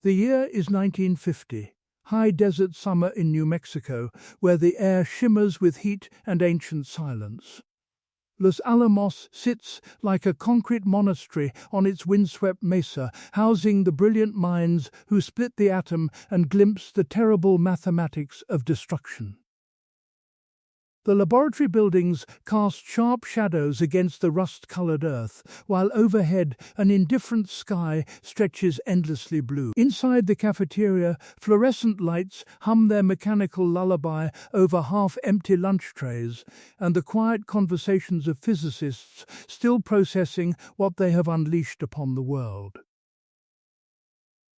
The year is 1950, high desert summer in New Mexico, where the air shimmers with heat and ancient silence. Los Alamos sits like a concrete monastery on its windswept mesa, housing the brilliant minds who split the atom and glimpse the terrible mathematics of destruction. The laboratory buildings cast sharp shadows against the rust-colored earth, while overhead an indifferent sky stretches endlessly blue. Inside the cafeteria, fluorescent lights hum their mechanical lullaby over half-empty lunch trays, and the quiet conversations of physicists still processing what they have unleashed upon the world.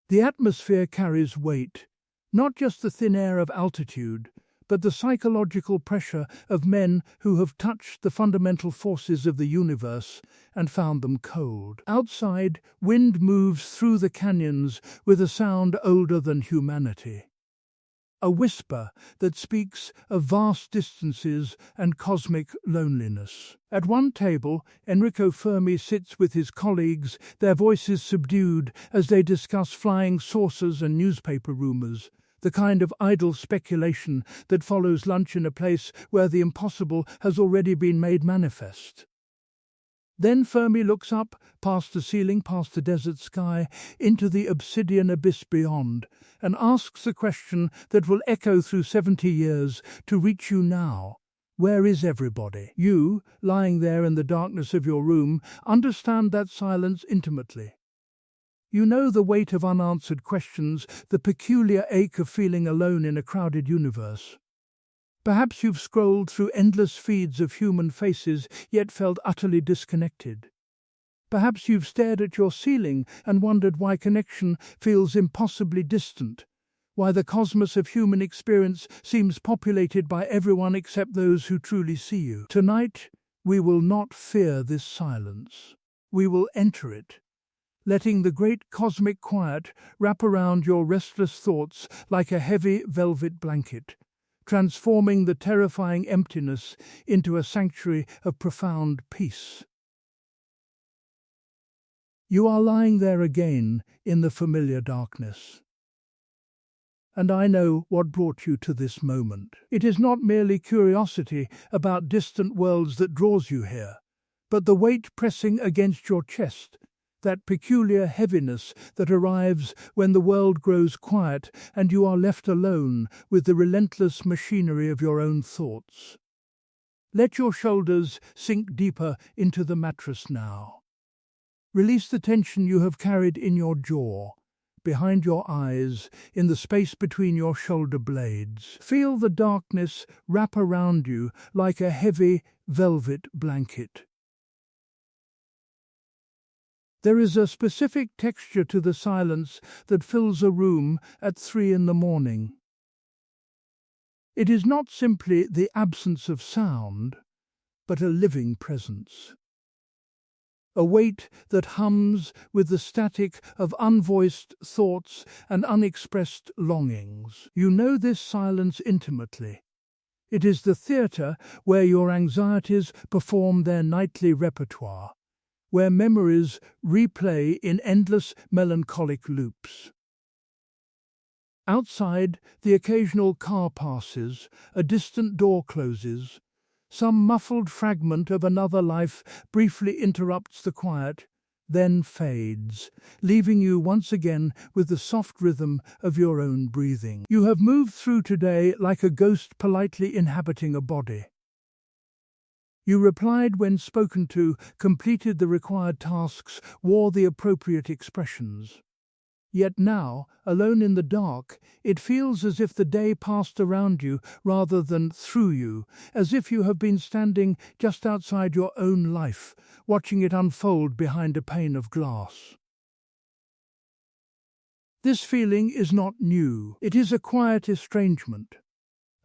The atmosphere carries weight, not just the thin air of altitude, but the psychological pressure of men who have touched the fundamental forces of the universe and found them cold. Outside, wind moves through the canyons with a sound older than humanity. A whisper that speaks of vast distances and cosmic loneliness. At one table, Enrico Fermi sits with his colleagues, their voices subdued as they discuss flying saucers and newspaper rumors, the kind of idle speculation that follows lunch in a place where the impossible has already been made manifest. Then Fermi looks up, past the ceiling, past the desert sky, into the obsidian abyss beyond, and asks a question that will echo through 70 years to reach you now. Where is everybody? You, lying there in the darkness of your room, understand that silence intimately. You know the weight of unanswered questions, the peculiar ache of feeling alone in a crowded universe. Perhaps you've scrolled through endless feeds of human faces, yet felt utterly disconnected. Perhaps you've stared at your ceiling and wondered why connection feels impossibly distant, why the cosmos of human experience seems populated by everyone except those who truly see you. Tonight, we will not fear this silence. We will enter it, letting the great cosmic quiet wrap around your restless thoughts like a heavy velvet blanket, transforming the terrifying emptiness into a sanctuary of profound peace. You are lying there again in the familiar darkness. And I know what brought you to this moment. It is not merely curiosity about distant worlds that draws you here, but the weight pressing against your chest, that peculiar heaviness that arrives when the world grows quiet and you are left alone with the relentless machinery of your own thoughts. Let your shoulders sink deeper into the mattress now. Release the tension you have carried in your jaw, behind your eyes, in the space between your shoulder blades. Feel the darkness wrap around you like a heavy velvet blanket. There is a specific texture to the silence that fills a room at 3 a.m. It is not simply the absence of sound, but a living presence. A weight that hums with the static of unvoiced thoughts and unexpressed longings. You know this silence intimately. It is the theatre where your anxieties perform their nightly repertoire, where memories replay in endless melancholic loops. Outside, the occasional car passes, a distant door closes, some muffled fragment of another life briefly interrupts the quiet, then fades, leaving you once again with the soft rhythm of your own breathing. You have moved through today like a ghost politely inhabiting a body. You replied when spoken to, completed the required tasks, wore the appropriate expressions. Yet now, alone in the dark, it feels as if the day passed around you rather than through you, as if you have been standing just outside your own life, watching it unfold behind a pane of glass. This feeling is not new. It is a quiet estrangement,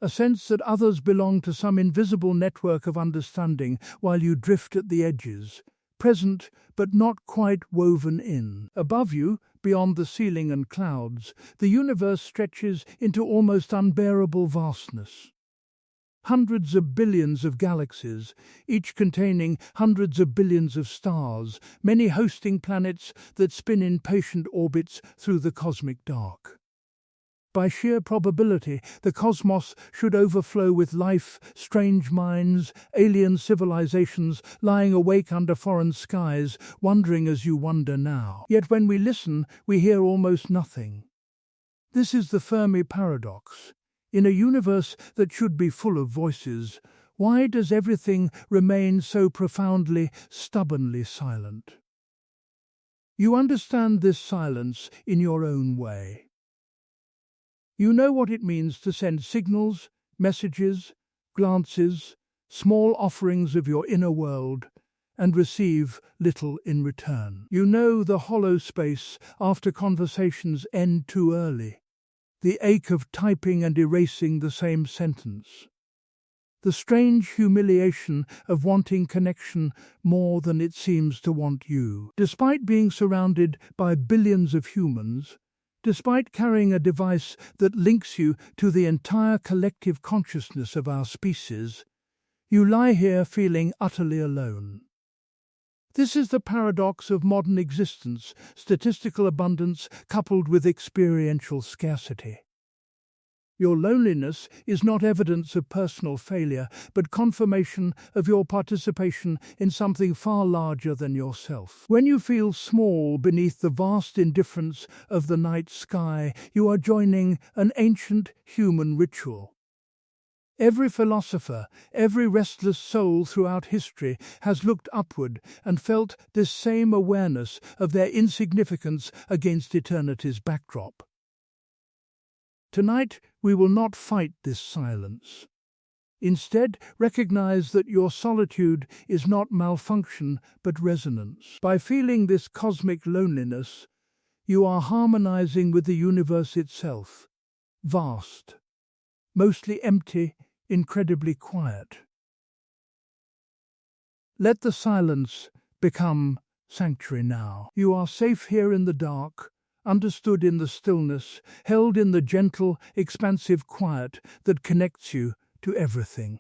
a sense that others belong to some invisible network of understanding while you drift at the edges, present but not quite woven in. Above you, beyond the ceiling and clouds, the universe stretches into almost unbearable vastness. Hundreds of billions of galaxies, each containing hundreds of billions of stars, many hosting planets that spin in patient orbits through the cosmic dark. By sheer probability, the cosmos should overflow with life, strange minds, alien civilizations lying awake under foreign skies, wondering as you wonder now. Yet when we listen, we hear almost nothing. This is the Fermi Paradox. In a universe that should be full of voices, why does everything remain so profoundly, stubbornly silent? You understand this silence in your own way. You know what it means to send signals, messages, glances, small offerings of your inner world, and receive little in return. You know the hollow space after conversations end too early, the ache of typing and erasing the same sentence, the strange humiliation of wanting connection more than it seems to want you. Despite being surrounded by billions of humans, despite carrying a device that links you to the entire collective consciousness of our species, you lie here feeling utterly alone. This is the paradox of modern existence, statistical abundance coupled with experiential scarcity. Your loneliness is not evidence of personal failure, but confirmation of your participation in something far larger than yourself. When you feel small beneath the vast indifference of the night sky, you are joining an ancient human ritual. Every philosopher, every restless soul throughout history has looked upward and felt this same awareness of their insignificance against eternity's backdrop. Tonight, we will not fight this silence. Instead, recognize that your solitude is not malfunction but resonance. By feeling this cosmic loneliness, you are harmonizing with the universe itself, vast, mostly empty, incredibly quiet. Let the silence become sanctuary now. You are safe here in the dark, understood in the stillness, held in the gentle, expansive quiet that connects you to everything.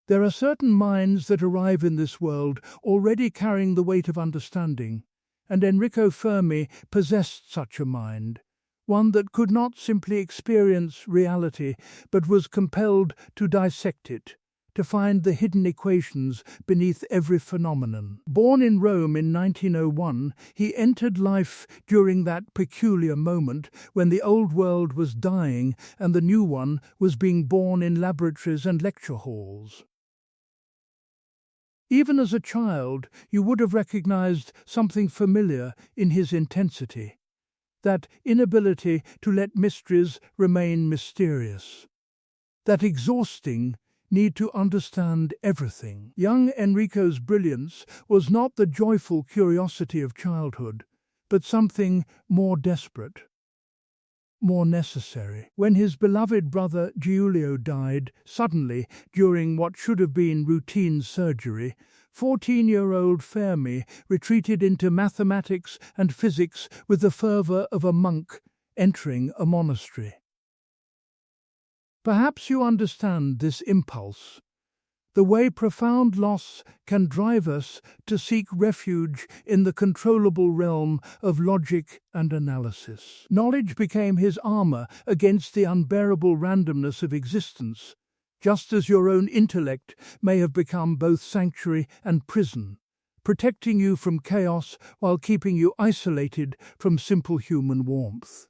There are certain minds that arrive in this world already carrying the weight of understanding, and Enrico Fermi possessed such a mind, one that could not simply experience reality, but was compelled to dissect it, to find the hidden equations beneath every phenomenon. Born in Rome in 1901, he entered life during that peculiar moment when the old world was dying and the new one was being born in laboratories and lecture halls. Even as a child, you would have recognized something familiar in his intensity, that inability to let mysteries remain mysterious, that exhausting need to understand everything. Young Enrico's brilliance was not the joyful curiosity of childhood, but something more desperate, more necessary. When his beloved brother Giulio died suddenly during what should have been routine surgery, 14-year-old Fermi retreated into mathematics and physics with the fervor of a monk entering a monastery. Perhaps you understand this impulse, the way profound loss can drive us to seek refuge in the controllable realm of logic and analysis. Knowledge became his armor against the unbearable randomness of existence, just as your own intellect may have become both sanctuary and prison, protecting you from chaos while keeping you isolated from simple human warmth.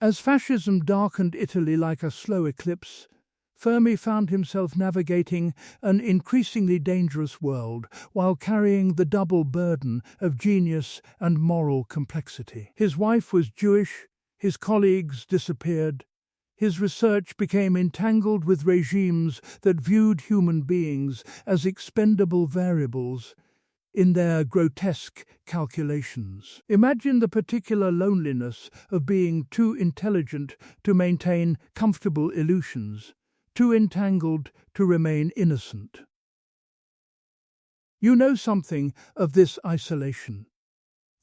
As fascism darkened Italy like a slow eclipse, Fermi found himself navigating an increasingly dangerous world while carrying the double burden of genius and moral complexity. His wife was Jewish, his colleagues disappeared, his research became entangled with regimes that viewed human beings as expendable variables in their grotesque calculations. Imagine the particular loneliness of being too intelligent to maintain comfortable illusions, too entangled to remain innocent. You know something of this isolation,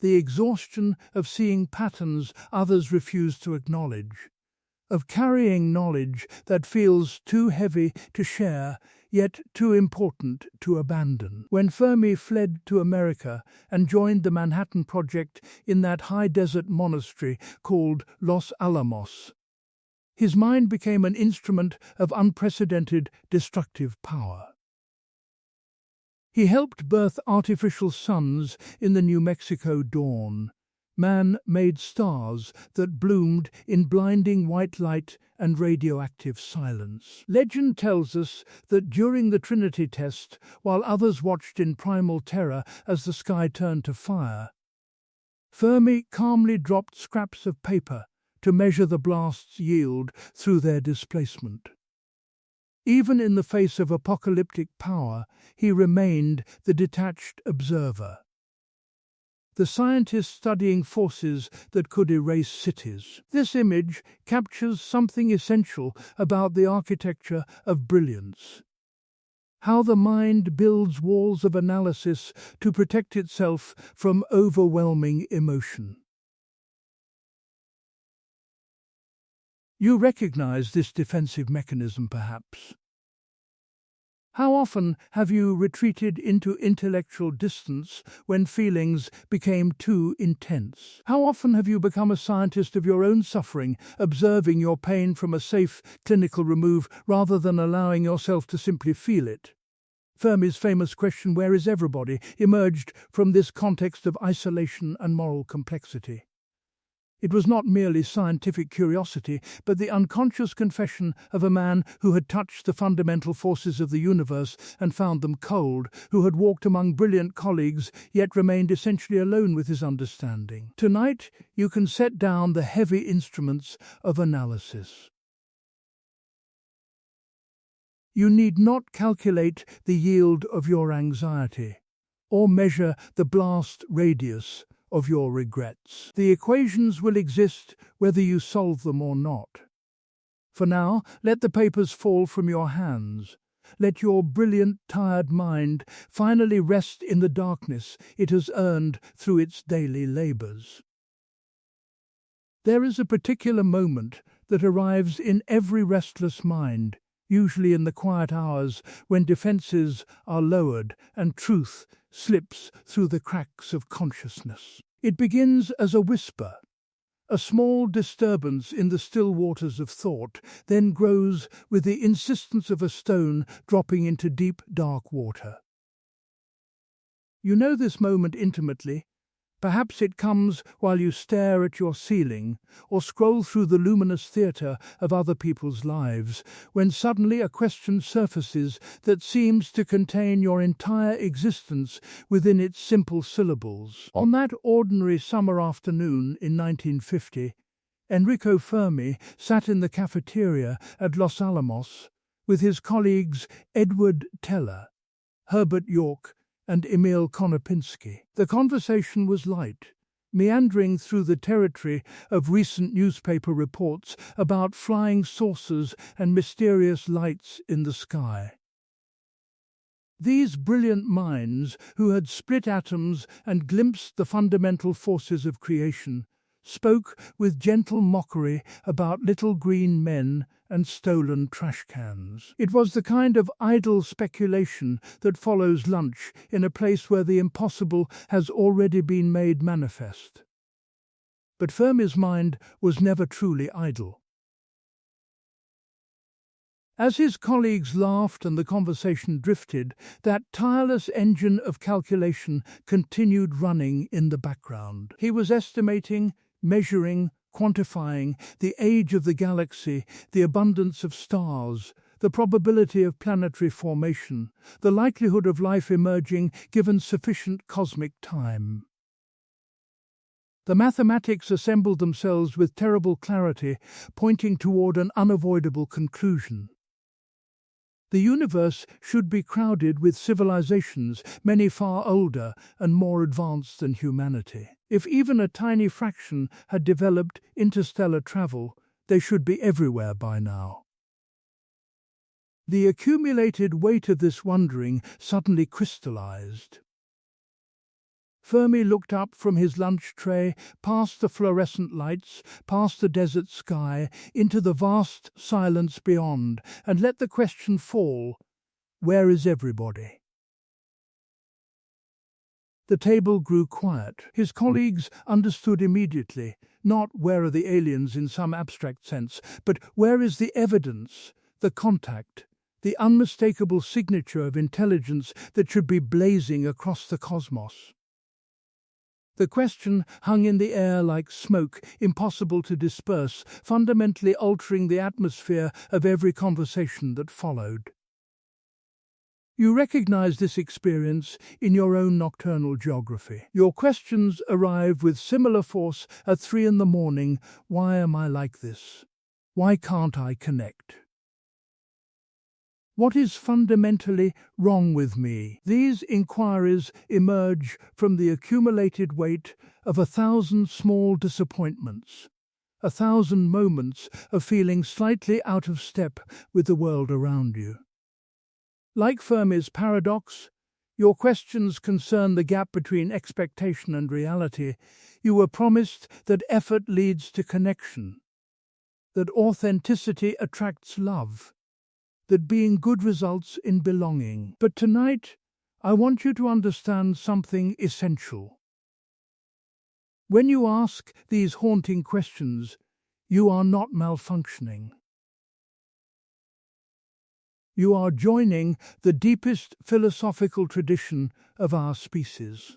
the exhaustion of seeing patterns others refuse to acknowledge, of carrying knowledge that feels too heavy to share, yet too important to abandon. When Fermi fled to America and joined the Manhattan Project in that high desert monastery called Los Alamos, his mind became an instrument of unprecedented destructive power. He helped birth artificial suns in the New Mexico dawn, man-made stars that bloomed in blinding white light and radioactive silence. Legend tells us that during the Trinity test, while others watched in primal terror as the sky turned to fire, Fermi calmly dropped scraps of paper to measure the blast's yield through their displacement. Even in the face of apocalyptic power, he remained the detached observer, the scientist studying forces that could erase cities. This image captures something essential about the architecture of brilliance: how the mind builds walls of analysis to protect itself from overwhelming emotion. You recognize this defensive mechanism, perhaps. How often have you retreated into intellectual distance when feelings became too intense? How often have you become a scientist of your own suffering, observing your pain from a safe clinical remove rather than allowing yourself to simply feel it? Fermi's famous question, "Where is everybody?" emerged from this context of isolation and moral complexity. It was not merely scientific curiosity, but the unconscious confession of a man who had touched the fundamental forces of the universe and found them cold, who had walked among brilliant colleagues yet remained essentially alone with his understanding. Tonight, you can set down the heavy instruments of analysis. You need not calculate the yield of your anxiety or measure the blast radius of your regrets. The equations will exist whether you solve them or not. For now, let the papers fall from your hands. Let your brilliant, tired mind finally rest in the darkness it has earned through its daily labors. There is a particular moment that arrives in every restless mind, usually in the quiet hours when defenses are lowered and truth slips through the cracks of consciousness. It begins as a whisper, a small disturbance in the still waters of thought, then grows with the insistence of a stone dropping into deep, dark water. You know this moment intimately. Perhaps it comes while you stare at your ceiling or scroll through the luminous theatre of other people's lives, when suddenly a question surfaces that seems to contain your entire existence within its simple syllables. On that ordinary summer afternoon in 1950, Enrico Fermi sat in the cafeteria at Los Alamos with his colleagues Edward Teller, Herbert York, and Emil Konopinski. The conversation was light, meandering through the territory of recent newspaper reports about flying saucers and mysterious lights in the sky. These brilliant minds, who had split atoms and glimpsed the fundamental forces of creation, spoke with gentle mockery about little green men and stolen trash cans. It was the kind of idle speculation that follows lunch in a place where the impossible has already been made manifest. But Fermi's mind was never truly idle. As his colleagues laughed and the conversation drifted, that tireless engine of calculation continued running in the background. He was estimating, measuring, quantifying the age of the galaxy, the abundance of stars, the probability of planetary formation, the likelihood of life emerging given sufficient cosmic time. The mathematics assembled themselves with terrible clarity, pointing toward an unavoidable conclusion. The universe should be crowded with civilizations, many far older and more advanced than humanity. If even a tiny fraction had developed interstellar travel, they should be everywhere by now. The accumulated weight of this wondering suddenly crystallized. Fermi looked up from his lunch tray, past the fluorescent lights, past the desert sky, into the vast silence beyond, and let the question fall, where is everybody? The table grew quiet. His colleagues understood immediately, not where are the aliens in some abstract sense, but where is the evidence, the contact, the unmistakable signature of intelligence that should be blazing across the cosmos. The question hung in the air like smoke, impossible to disperse, fundamentally altering the atmosphere of every conversation that followed. You recognize this experience in your own nocturnal geography. Your questions arrive with similar force at 3 a.m. Why am I like this? Why can't I connect? What is fundamentally wrong with me? These inquiries emerge from the accumulated weight of 1,000 small disappointments, 1,000 moments of feeling slightly out of step with the world around you. Like Fermi's paradox, your questions concern the gap between expectation and reality. You were promised that effort leads to connection, that authenticity attracts love, that being good results in belonging. But tonight, I want you to understand something essential. When you ask these haunting questions, you are not malfunctioning. You are joining the deepest philosophical tradition of our species.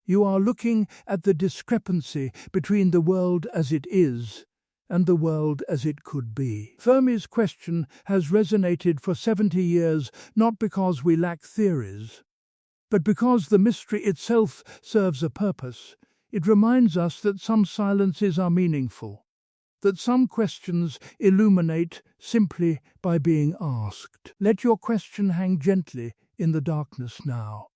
You are looking at the discrepancy between the world as it is and the world as it could be. Fermi's question has resonated for 70 years, not because we lack theories, but because the mystery itself serves a purpose. It reminds us that some silences are meaningful, that some questions illuminate simply by being asked. Let your question hang gently in the darkness now.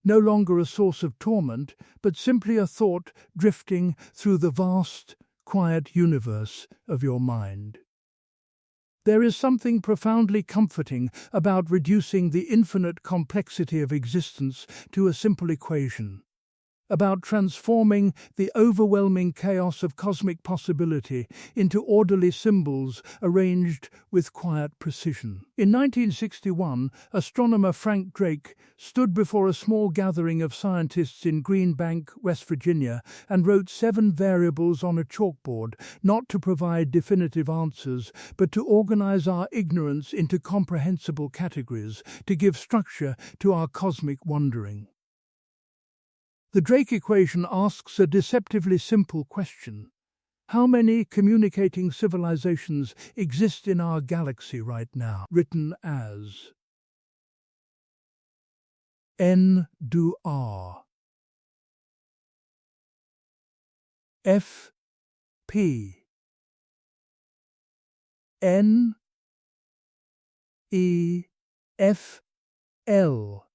No longer a source of torment, but simply a thought drifting through the vast, quiet universe of your mind. There is something profoundly comforting about reducing the infinite complexity of existence to a simple equation, about transforming the overwhelming chaos of cosmic possibility into orderly symbols arranged with quiet precision. In 1961, astronomer Frank Drake stood before a small gathering of scientists in Green Bank, West Virginia, and wrote 7 variables on a chalkboard, not to provide definitive answers, but to organize our ignorance into comprehensible categories, to give structure to our cosmic wondering. The Drake equation asks a deceptively simple question. How many communicating civilizations exist in our galaxy right now? Written as N do R F P N E F L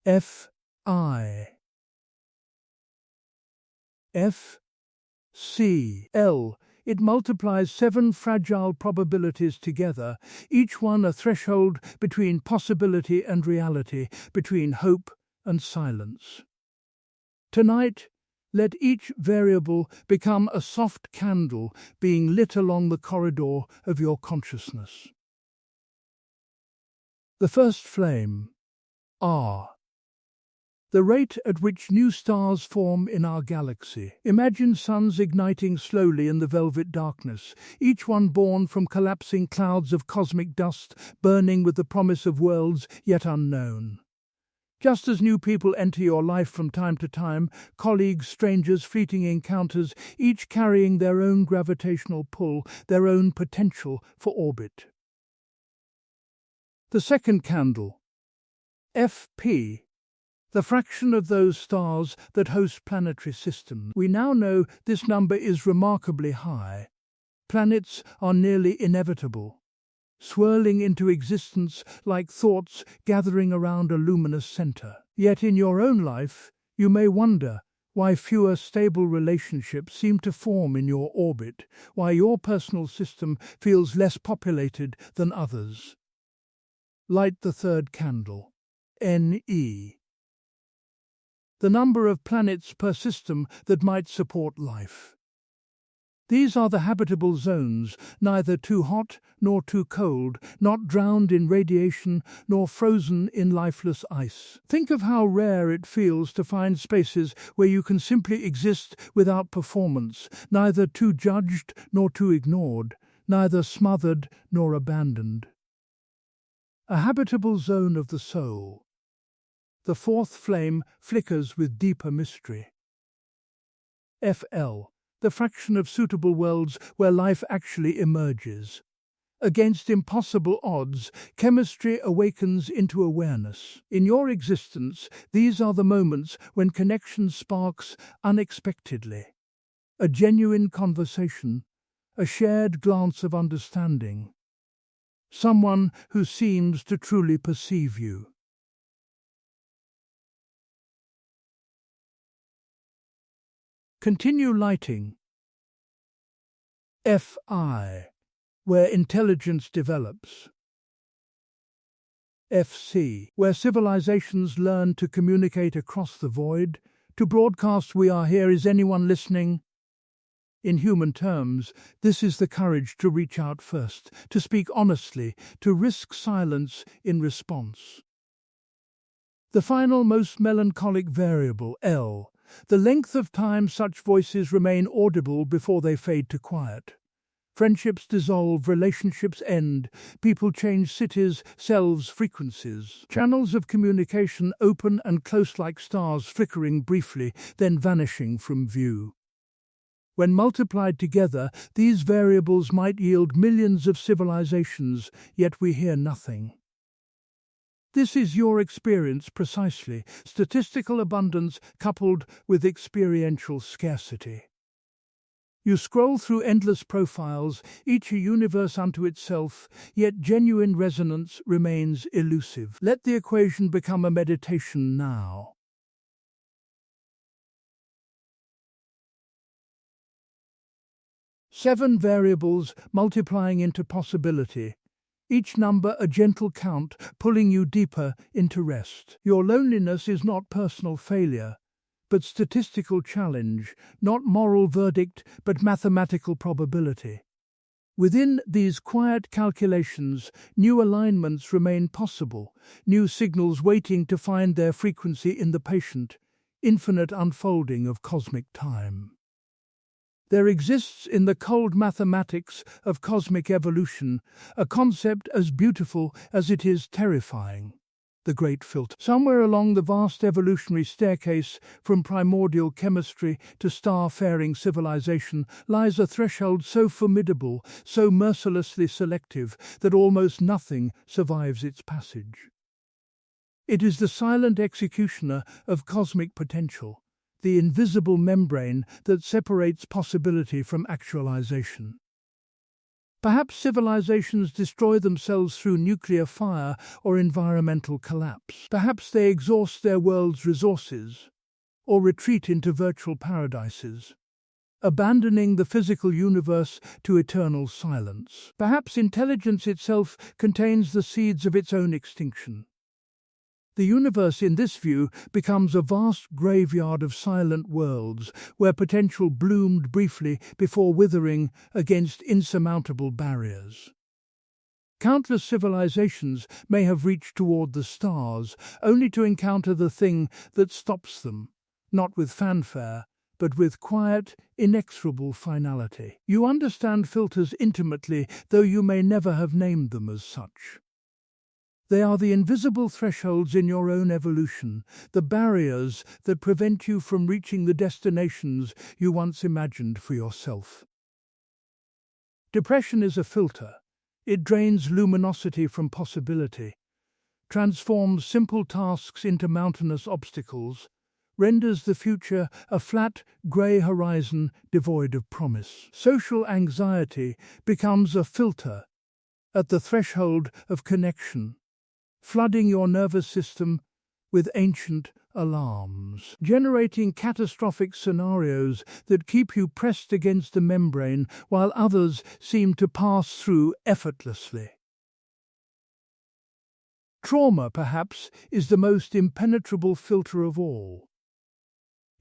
F I F C L. It multiplies 7 fragile probabilities together, each one a threshold between possibility and reality, between hope and silence. Tonight, let each variable become a soft candle being lit along the corridor of your consciousness. The first flame, R. The rate at which new stars form in our galaxy. Imagine suns igniting slowly in the velvet darkness, each one born from collapsing clouds of cosmic dust, burning with the promise of worlds yet unknown. Just as new people enter your life from time to time, colleagues, strangers, fleeting encounters, each carrying their own gravitational pull, their own potential for orbit. The second candle, FP. The fraction of those stars that host planetary systems. We now know this number is remarkably high. Planets are nearly inevitable, swirling into existence like thoughts gathering around a luminous center. Yet in your own life, you may wonder why fewer stable relationships seem to form in your orbit, why your personal system feels less populated than others. Light the third candle, NE. the number of planets per system that might support life. These are the habitable zones, neither too hot nor too cold, not drowned in radiation nor frozen in lifeless ice. Think of how rare it feels to find spaces where you can simply exist without performance, neither too judged nor too ignored, neither smothered nor abandoned. A habitable zone of the soul. The fourth flame flickers with deeper mystery. FL. The fraction of suitable worlds where life actually emerges. Against impossible odds, chemistry awakens into awareness. In your existence, these are the moments when connection sparks unexpectedly. A genuine conversation, a shared glance of understanding. Someone who seems to truly perceive you. Continue lighting. FI, where intelligence develops. FC, where civilizations learn to communicate across the void, to broadcast "we are here, is anyone listening?" In human terms, this is the courage to reach out first, to speak honestly, to risk silence in response. The final, most melancholic variable, L, the length of time such voices remain audible before they fade to quiet. Friendships dissolve, relationships end, people change cities, selves, frequencies. Channels of communication open and close like stars, flickering briefly, then vanishing from view. When multiplied together, these variables might yield millions of civilizations, yet we hear nothing. This is your experience precisely, statistical abundance coupled with experiential scarcity. You scroll through endless profiles, each a universe unto itself, yet genuine resonance remains elusive. Let the equation become a meditation now. Seven variables multiplying into possibility. Each number a gentle count, pulling you deeper into rest. Your loneliness is not personal failure, but statistical challenge, not moral verdict, but mathematical probability. Within these quiet calculations, new alignments remain possible, new signals waiting to find their frequency in the patient, infinite unfolding of cosmic time. There exists in the cold mathematics of cosmic evolution a concept as beautiful as it is terrifying: the great filter. Somewhere along the vast evolutionary staircase, from primordial chemistry to star-faring civilization, lies a threshold so formidable, so mercilessly selective, that almost nothing survives its passage. It is the silent executioner of cosmic potential, the invisible membrane that separates possibility from actualization. Perhaps civilizations destroy themselves through nuclear fire or environmental collapse. Perhaps they exhaust their world's resources, or retreat into virtual paradises, abandoning the physical universe to eternal silence. Perhaps intelligence itself contains the seeds of its own extinction. The universe, in this view, becomes a vast graveyard of silent worlds, where potential bloomed briefly before withering against insurmountable barriers. Countless civilizations may have reached toward the stars, only to encounter the thing that stops them, not with fanfare, but with quiet, inexorable finality. You understand filters intimately, though you may never have named them as such. They are the invisible thresholds in your own evolution, the barriers that prevent you from reaching the destinations you once imagined for yourself. Depression is a filter. It drains luminosity from possibility, transforms simple tasks into mountainous obstacles, renders the future a flat, grey horizon devoid of promise. Social anxiety becomes a filter at the threshold of connection, flooding your nervous system with ancient alarms, generating catastrophic scenarios that keep you pressed against the membrane while others seem to pass through effortlessly. Trauma, perhaps, is the most impenetrable filter of all.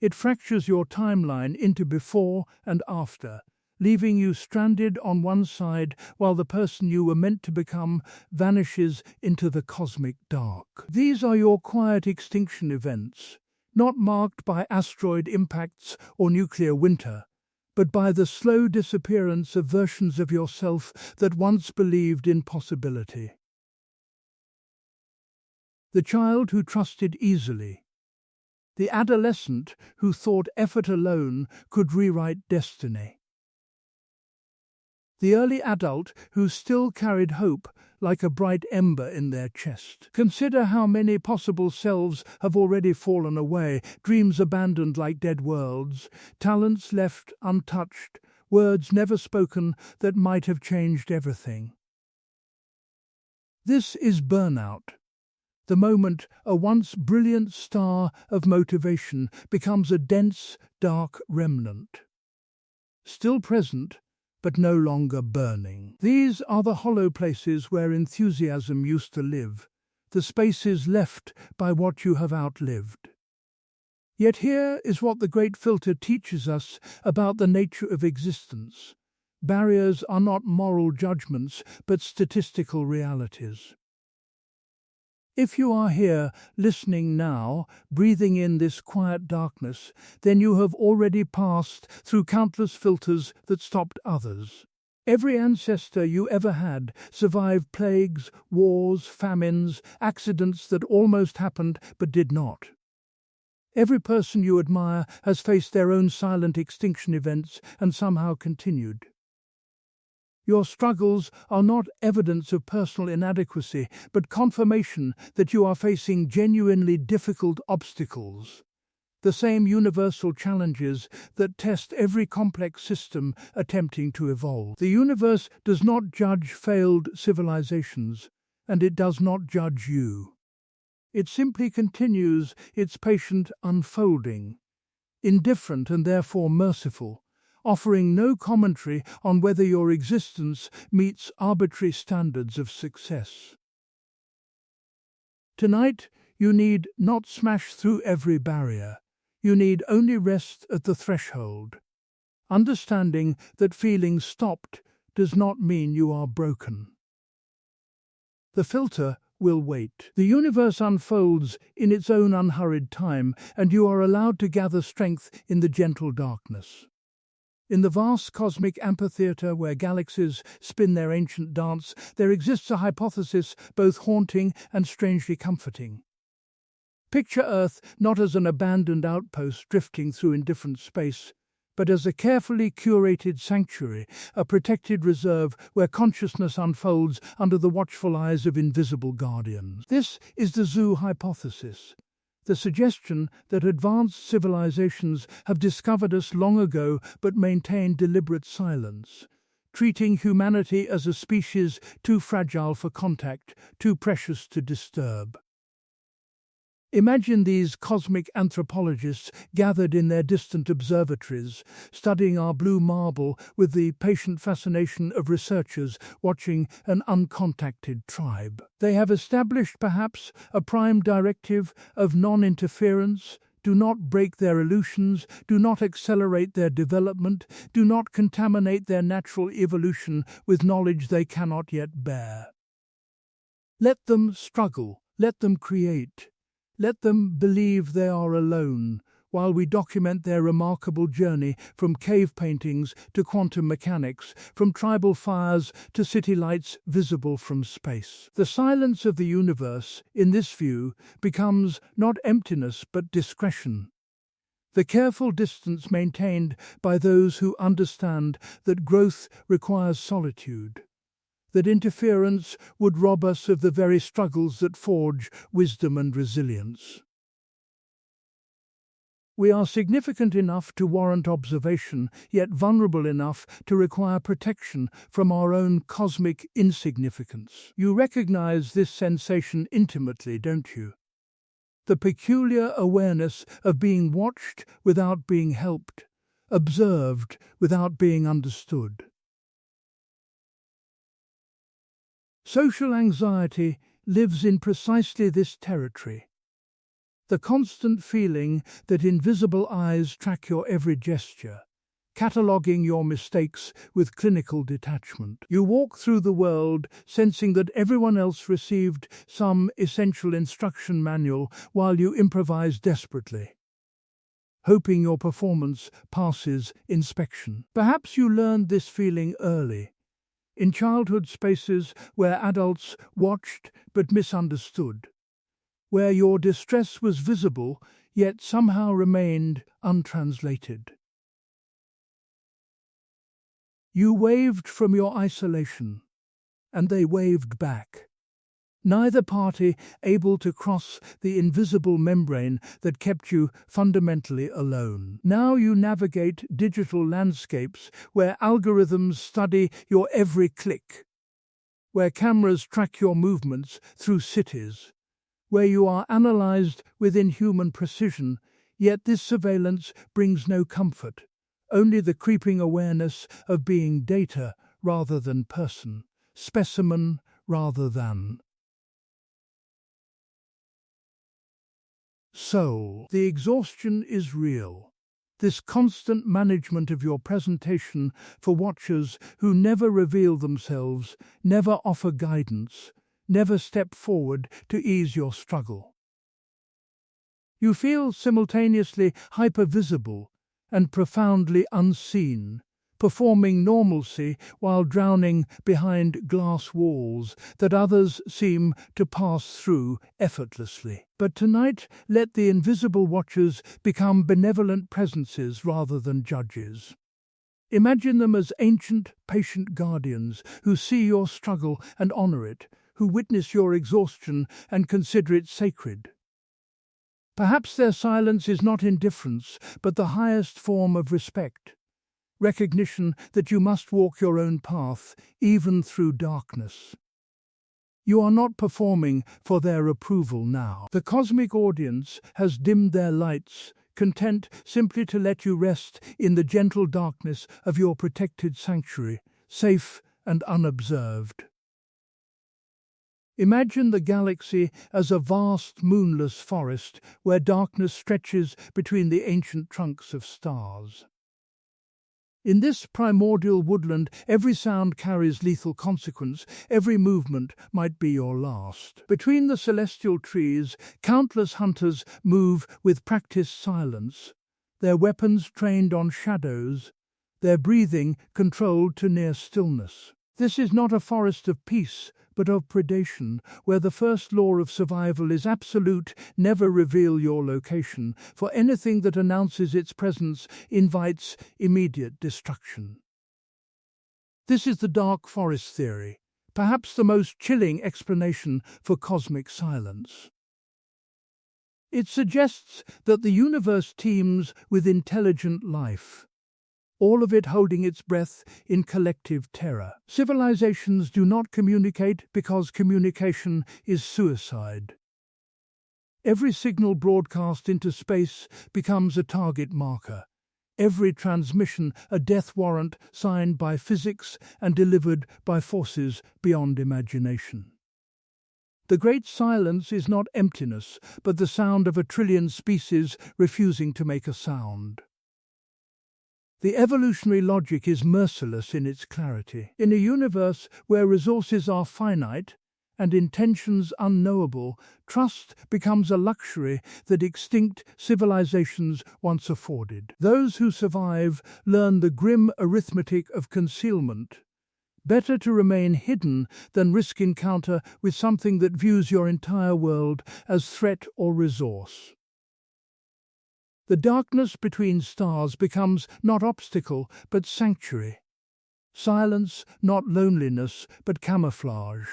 It fractures your timeline into before and after, leaving you stranded on one side while the person you were meant to become vanishes into the cosmic dark. These are your quiet extinction events, not marked by asteroid impacts or nuclear winter, but by the slow disappearance of versions of yourself that once believed in possibility. The child who trusted easily. The adolescent who thought effort alone could rewrite destiny. The early adult who still carried hope like a bright ember in their chest. Consider how many possible selves have already fallen away, dreams abandoned like dead worlds, talents left untouched, words never spoken that might have changed everything. This is burnout. The moment a once brilliant star of motivation becomes a dense, dark remnant. Still present, but no longer burning. These are the hollow places where enthusiasm used to live, the spaces left by what you have outlived. Yet here is what the great filter teaches us about the nature of existence. Barriers are not moral judgments, but statistical realities. If you are here, listening now, breathing in this quiet darkness, then you have already passed through countless filters that stopped others. Every ancestor you ever had survived plagues, wars, famines, accidents that almost happened but did not. Every person you admire has faced their own silent extinction events and somehow continued. Your struggles are not evidence of personal inadequacy, but confirmation that you are facing genuinely difficult obstacles, the same universal challenges that test every complex system attempting to evolve. The universe does not judge failed civilizations, and it does not judge you. It simply continues its patient unfolding, indifferent and therefore merciful, offering no commentary on whether your existence meets arbitrary standards of success. Tonight, you need not smash through every barrier. You need only rest at the threshold, understanding that feeling stopped does not mean you are broken. The filter will wait. The universe unfolds in its own unhurried time, and you are allowed to gather strength in the gentle darkness. In the vast cosmic amphitheater where galaxies spin their ancient dance, there exists a hypothesis both haunting and strangely comforting. Picture Earth not as an abandoned outpost drifting through indifferent space, but as a carefully curated sanctuary, a protected reserve where consciousness unfolds under the watchful eyes of invisible guardians. This is the zoo hypothesis. The suggestion that advanced civilizations have discovered us long ago but maintain deliberate silence, treating humanity as a species too fragile for contact, too precious to disturb. Imagine these cosmic anthropologists gathered in their distant observatories, studying our blue marble with the patient fascination of researchers watching an uncontacted tribe. They have established perhaps a prime directive of non-interference. Do not break their illusions, do not accelerate their development, do not contaminate their natural evolution with knowledge they cannot yet bear. Let them struggle, let them create. Let them believe they are alone, while we document their remarkable journey from cave paintings to quantum mechanics, from tribal fires to city lights visible from space. The silence of the universe, in this view, becomes not emptiness but discretion. The careful distance maintained by those who understand that growth requires solitude, that interference would rob us of the very struggles that forge wisdom and resilience. We are significant enough to warrant observation, yet vulnerable enough to require protection from our own cosmic insignificance. You recognize this sensation intimately, don't you? The peculiar awareness of being watched without being helped, observed without being understood. Social anxiety lives in precisely this territory. The constant feeling that invisible eyes track your every gesture, cataloguing your mistakes with clinical detachment. You walk through the world sensing that everyone else received some essential instruction manual while you improvise desperately, hoping your performance passes inspection. Perhaps you learned this feeling early, in childhood spaces where adults watched but misunderstood, where your distress was visible yet somehow remained untranslated. You waved from your isolation, and they waved back, neither party able to cross the invisible membrane that kept you fundamentally alone. Now you navigate digital landscapes where algorithms study your every click, where cameras track your movements through cities, where you are analyzed with inhuman precision, yet this surveillance brings no comfort, only the creeping awareness of being data rather than person, specimen rather than soul. The exhaustion is real. This constant management of your presentation for watchers who never reveal themselves, never offer guidance, never step forward to ease your struggle. You feel simultaneously hypervisible and profoundly unseen, performing normalcy while drowning behind glass walls that others seem to pass through effortlessly. But tonight, let the invisible watchers become benevolent presences rather than judges. Imagine them as ancient, patient guardians who see your struggle and honor it, who witness your exhaustion and consider it sacred. Perhaps their silence is not indifference, but the highest form of respect, recognition that you must walk your own path, even through darkness. You are not performing for their approval now. The cosmic audience has dimmed their lights, content simply to let you rest in the gentle darkness of your protected sanctuary, safe and unobserved. Imagine the galaxy as a vast moonless forest where darkness stretches between the ancient trunks of stars. In this primordial woodland, every sound carries lethal consequence, every movement might be your last. Between the celestial trees, countless hunters move with practiced silence, their weapons trained on shadows, their breathing controlled to near stillness. This is not a forest of peace, but of predation, where the first law of survival is absolute: never reveal your location, for anything that announces its presence invites immediate destruction. This is the dark forest theory, perhaps the most chilling explanation for cosmic silence. It suggests that the universe teems with intelligent life, all of it holding its breath in collective terror. Civilizations do not communicate because communication is suicide. Every signal broadcast into space becomes a target marker, every transmission a death warrant signed by physics and delivered by forces beyond imagination. The great silence is not emptiness, but the sound of a trillion species refusing to make a sound. The evolutionary logic is merciless in its clarity. In a universe where resources are finite and intentions unknowable, trust becomes a luxury that extinct civilizations once afforded. Those who survive learn the grim arithmetic of concealment. Better to remain hidden than risk encounter with something that views your entire world as threat or resource. The darkness between stars becomes not obstacle, but sanctuary. Silence, not loneliness, but camouflage.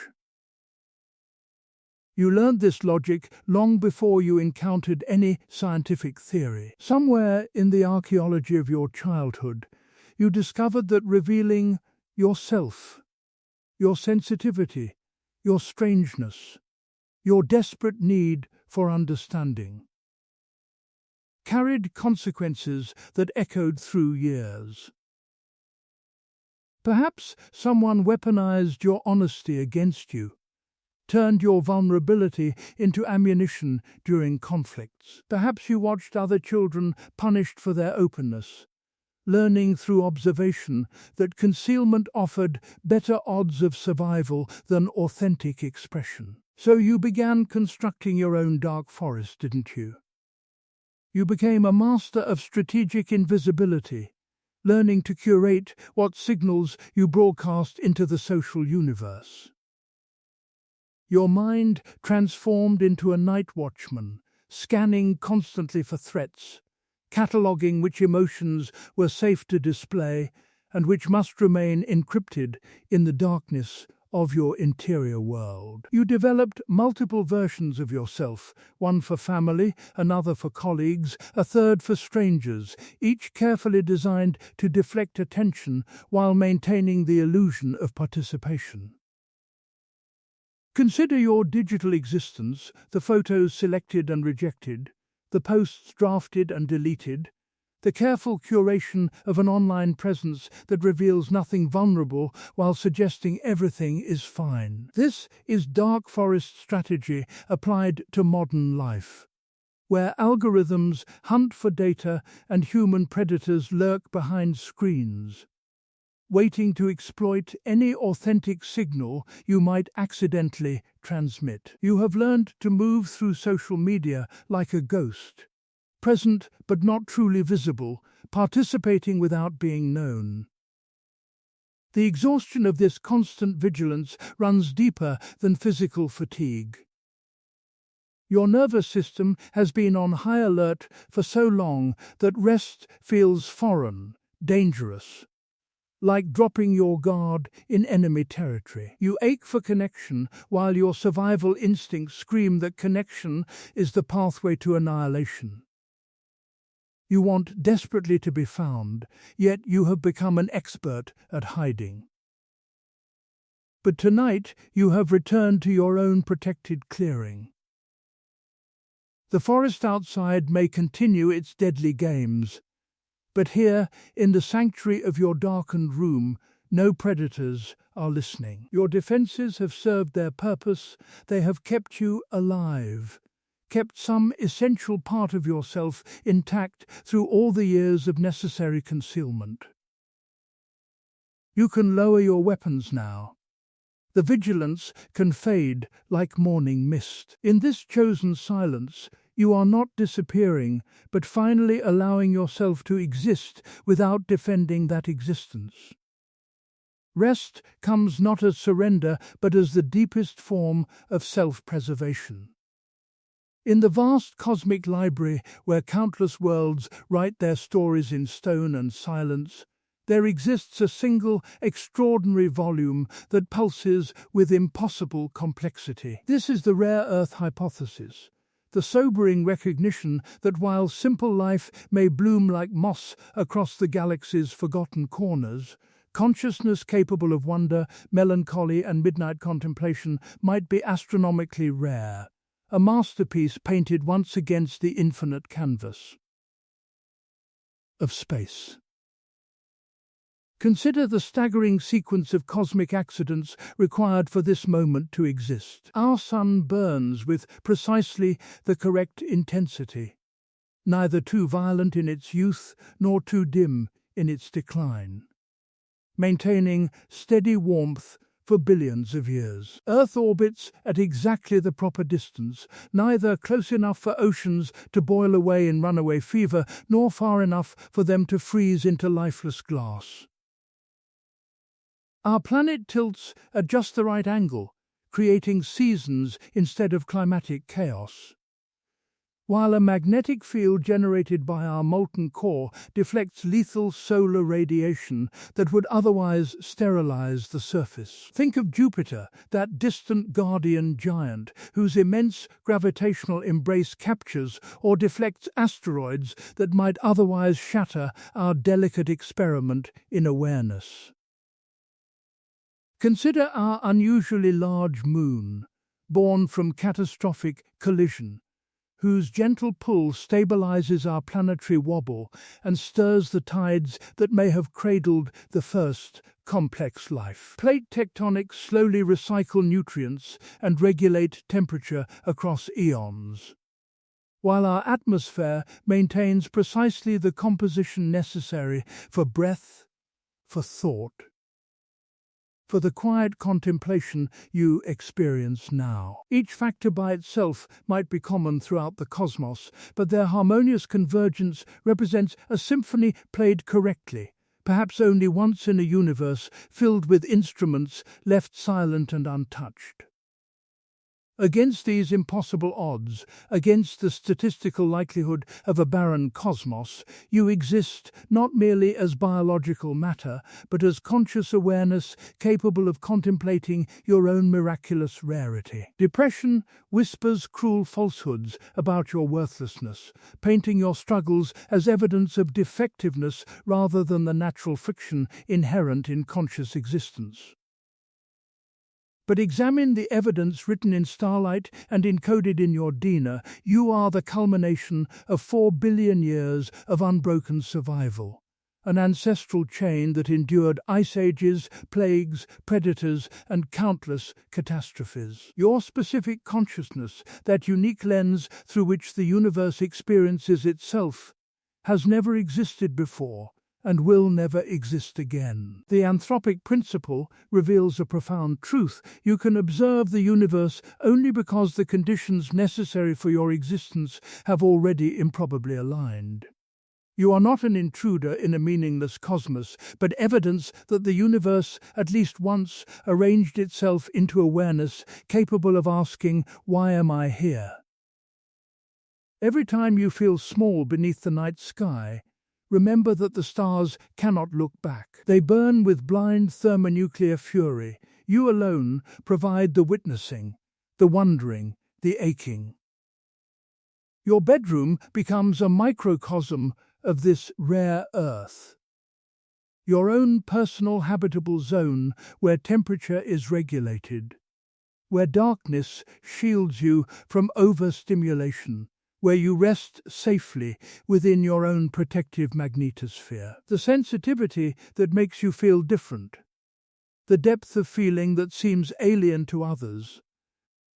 You learned this logic long before you encountered any scientific theory. Somewhere in the archaeology of your childhood, you discovered that revealing yourself, your sensitivity, your strangeness, your desperate need for understanding, carried consequences that echoed through years. Perhaps someone weaponized your honesty against you, turned your vulnerability into ammunition during conflicts. Perhaps you watched other children punished for their openness, learning through observation that concealment offered better odds of survival than authentic expression. So you began constructing your own dark forest, didn't you? You became a master of strategic invisibility, learning to curate what signals you broadcast into the social universe. Your mind transformed into a night watchman, scanning constantly for threats, cataloguing which emotions were safe to display and which must remain encrypted in the darkness of your interior world. You developed multiple versions of yourself, one for family, another for colleagues, a third for strangers, each carefully designed to deflect attention while maintaining the illusion of participation. Consider your digital existence, the photos selected and rejected, the posts drafted and deleted, the careful curation of an online presence that reveals nothing vulnerable while suggesting everything is fine. This is dark forest strategy applied to modern life, where algorithms hunt for data and human predators lurk behind screens, waiting to exploit any authentic signal you might accidentally transmit. You have learned to move through social media like a ghost, present but not truly visible, participating without being known. The exhaustion of this constant vigilance runs deeper than physical fatigue. Your nervous system has been on high alert for so long that rest feels foreign, dangerous, like dropping your guard in enemy territory. You ache for connection while your survival instincts scream that connection is the pathway to annihilation. You want desperately to be found, yet you have become an expert at hiding. But tonight you have returned to your own protected clearing. The forest outside may continue its deadly games, but here, in the sanctuary of your darkened room, no predators are listening. Your defenses have served their purpose, they have kept you alive, kept some essential part of yourself intact through all the years of necessary concealment. You can lower your weapons now. The vigilance can fade like morning mist. In this chosen silence, you are not disappearing, but finally allowing yourself to exist without defending that existence. Rest comes not as surrender, but as the deepest form of self-preservation. In the vast cosmic library where countless worlds write their stories in stone and silence, there exists a single extraordinary volume that pulses with impossible complexity. This is the rare Earth hypothesis, the sobering recognition that while simple life may bloom like moss across the galaxy's forgotten corners, consciousness capable of wonder, melancholy, and midnight contemplation might be astronomically rare, a masterpiece painted once against the infinite canvas of space. Consider the staggering sequence of cosmic accidents required for this moment to exist. Our sun burns with precisely the correct intensity, neither too violent in its youth nor too dim in its decline, maintaining steady warmth for billions of years. Earth orbits at exactly the proper distance, neither close enough for oceans to boil away in runaway fever, nor far enough for them to freeze into lifeless glass. Our planet tilts at just the right angle, creating seasons instead of climatic chaos, while a magnetic field generated by our molten core deflects lethal solar radiation that would otherwise sterilize the surface. Think of Jupiter, that distant guardian giant, whose immense gravitational embrace captures or deflects asteroids that might otherwise shatter our delicate experiment in awareness. Consider our unusually large moon, born from catastrophic collision, whose gentle pull stabilizes our planetary wobble and stirs the tides that may have cradled the first complex life. Plate tectonics slowly recycle nutrients and regulate temperature across eons, while our atmosphere maintains precisely the composition necessary for breath, for thought, for the quiet contemplation you experience now. Each factor by itself might be common throughout the cosmos, but their harmonious convergence represents a symphony played correctly, perhaps only once in a universe filled with instruments left silent and untouched. Against these impossible odds, against the statistical likelihood of a barren cosmos, you exist not merely as biological matter, but as conscious awareness capable of contemplating your own miraculous rarity. Depression whispers cruel falsehoods about your worthlessness, painting your struggles as evidence of defectiveness rather than the natural friction inherent in conscious existence. But examine the evidence written in starlight and encoded in your Dina. You are the culmination of 4 billion years of unbroken survival, an ancestral chain that endured ice ages, plagues, predators, and countless catastrophes. Your specific consciousness, that unique lens through which the universe experiences itself, has never existed before and will never exist again. The anthropic principle reveals a profound truth. You can observe the universe only because the conditions necessary for your existence have already improbably aligned. You are not an intruder in a meaningless cosmos, but evidence that the universe at least once arranged itself into awareness capable of asking, "Why am I here?" Every time you feel small beneath the night sky, remember that the stars cannot look back. They burn with blind thermonuclear fury. You alone provide the witnessing, the wondering, the aching. Your bedroom becomes a microcosm of this rare earth, your own personal habitable zone where temperature is regulated, where darkness shields you from overstimulation, where you rest safely within your own protective magnetosphere. The sensitivity that makes you feel different, the depth of feeling that seems alien to others,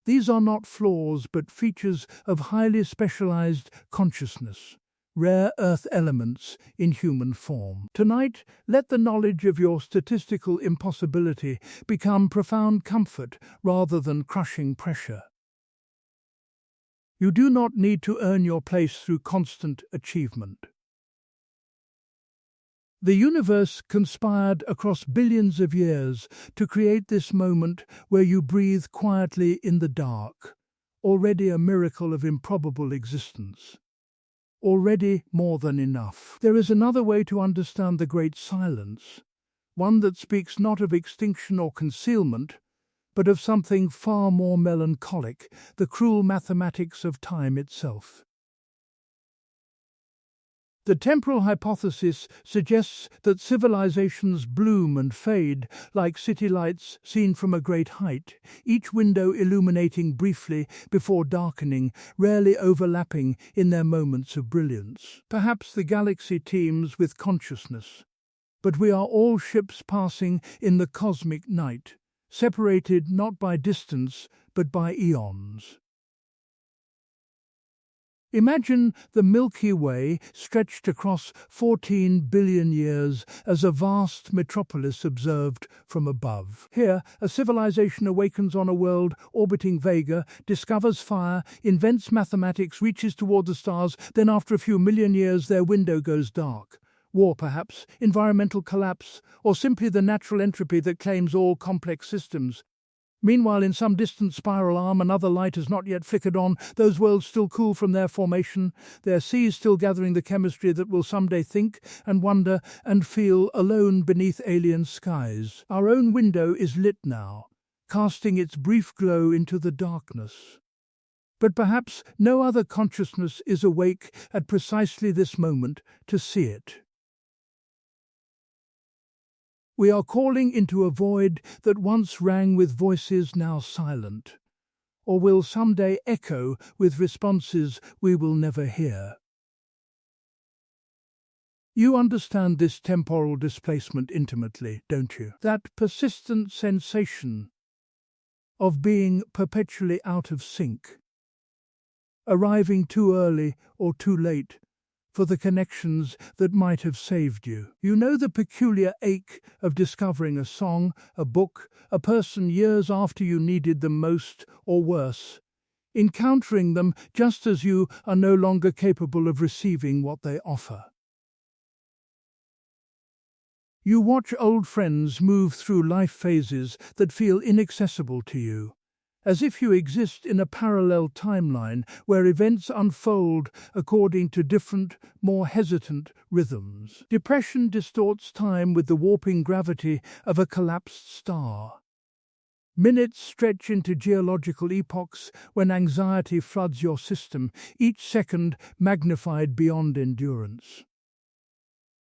these are not flaws but features of highly specialized consciousness, rare earth elements in human form. Tonight, let the knowledge of your statistical impossibility become profound comfort rather than crushing pressure. You do not need to earn your place through constant achievement. The universe conspired across billions of years to create this moment where you breathe quietly in the dark, already a miracle of improbable existence. Already more than enough. There is another way to understand the great silence, one that speaks not of extinction or concealment, but of something far more melancholic, the cruel mathematics of time itself. The temporal hypothesis suggests that civilizations bloom and fade like city lights seen from a great height, each window illuminating briefly before darkening, rarely overlapping in their moments of brilliance. Perhaps the galaxy teems with consciousness, but we are all ships passing in the cosmic night, separated not by distance, but by eons. Imagine the Milky Way stretched across 14 billion years as a vast metropolis observed from above. Here, a civilization awakens on a world orbiting Vega, discovers fire, invents mathematics, reaches toward the stars, then after a few million years their window goes dark. War, perhaps, environmental collapse, or simply the natural entropy that claims all complex systems. Meanwhile, in some distant spiral arm, another light has not yet flickered on, those worlds still cool from their formation, their seas still gathering the chemistry that will someday think and wonder and feel alone beneath alien skies. Our own window is lit now, casting its brief glow into the darkness. But perhaps no other consciousness is awake at precisely this moment to see it. We are calling into a void that once rang with voices now silent, or will someday echo with responses we will never hear. You understand this temporal displacement intimately, don't you? That persistent sensation of being perpetually out of sync, arriving too early or too late for the connections that might have saved you. You know the peculiar ache of discovering a song, a book, a person years after you needed them most, or worse, encountering them just as you are no longer capable of receiving what they offer. You watch old friends move through life phases that feel inaccessible to you, as if you exist in a parallel timeline where events unfold according to different, more hesitant rhythms. Depression distorts time with the warping gravity of a collapsed star. Minutes stretch into geological epochs when anxiety floods your system, each second magnified beyond endurance.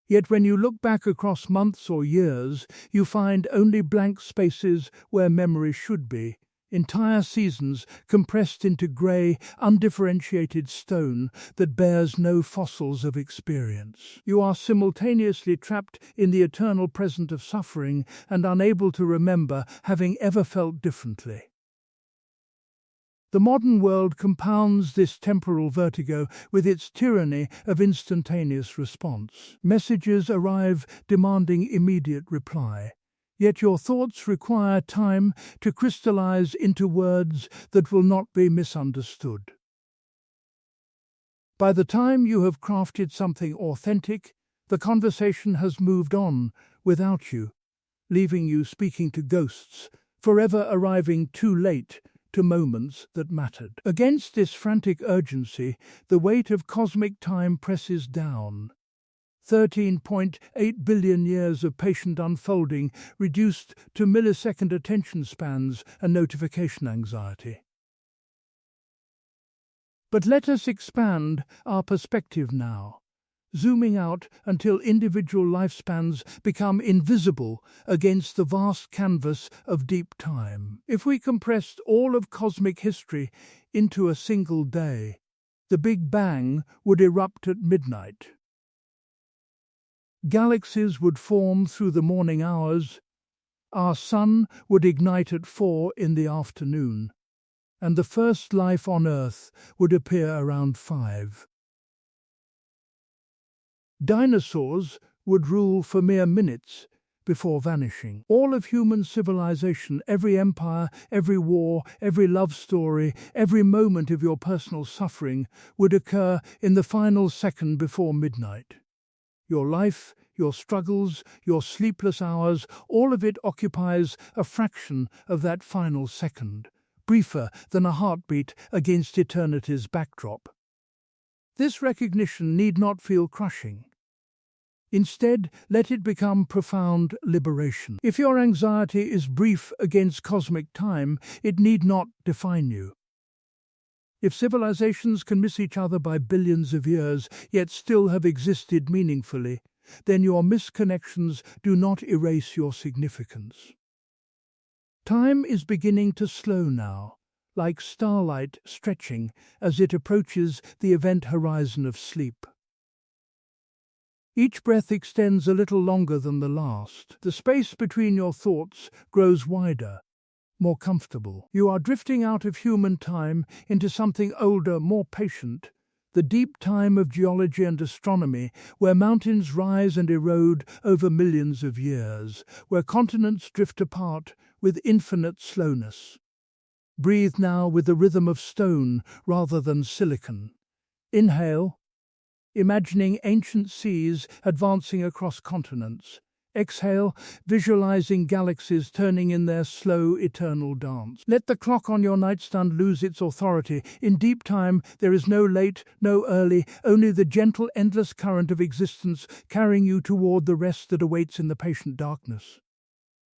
Yet when you look back across months or years, you find only blank spaces where memory should be, entire seasons compressed into grey, undifferentiated stone that bears no fossils of experience. You are simultaneously trapped in the eternal present of suffering and unable to remember having ever felt differently. The modern world compounds this temporal vertigo with its tyranny of instantaneous response. Messages arrive demanding immediate reply. Yet your thoughts require time to crystallize into words that will not be misunderstood. By the time you have crafted something authentic, the conversation has moved on without you, leaving you speaking to ghosts, forever arriving too late to moments that mattered. Against this frantic urgency, the weight of cosmic time presses down. 13.8 billion years of patient unfolding reduced to millisecond attention spans and notification anxiety. But let us expand our perspective now, zooming out until individual lifespans become invisible against the vast canvas of deep time. If we compressed all of cosmic history into a single day, the Big Bang would erupt at midnight. Galaxies would form through the morning hours, our sun would ignite at 4 in the afternoon, and the first life on Earth would appear around 5. Dinosaurs would rule for mere minutes before vanishing. All of human civilization, every empire, every war, every love story, every moment of your personal suffering would occur in the final second before midnight. Your life, your struggles, your sleepless hours, all of it occupies a fraction of that final second, briefer than a heartbeat against eternity's backdrop. This recognition need not feel crushing. Instead, let it become profound liberation. If your anxiety is brief against cosmic time, it need not define you. If civilizations can miss each other by billions of years, yet still have existed meaningfully, then your misconnections do not erase your significance. Time is beginning to slow now, like starlight stretching as it approaches the event horizon of sleep. Each breath extends a little longer than the last. The space between your thoughts grows wider, more comfortable. You are drifting out of human time into something older, more patient, the deep time of geology and astronomy, where mountains rise and erode over millions of years, where continents drift apart with infinite slowness. Breathe now with the rhythm of stone rather than silicon. Inhale, imagining ancient seas advancing across continents. Exhale, visualizing galaxies turning in their slow, eternal dance. Let the clock on your nightstand lose its authority. In deep time, there is no late, no early, only the gentle, endless current of existence carrying you toward the rest that awaits in the patient darkness.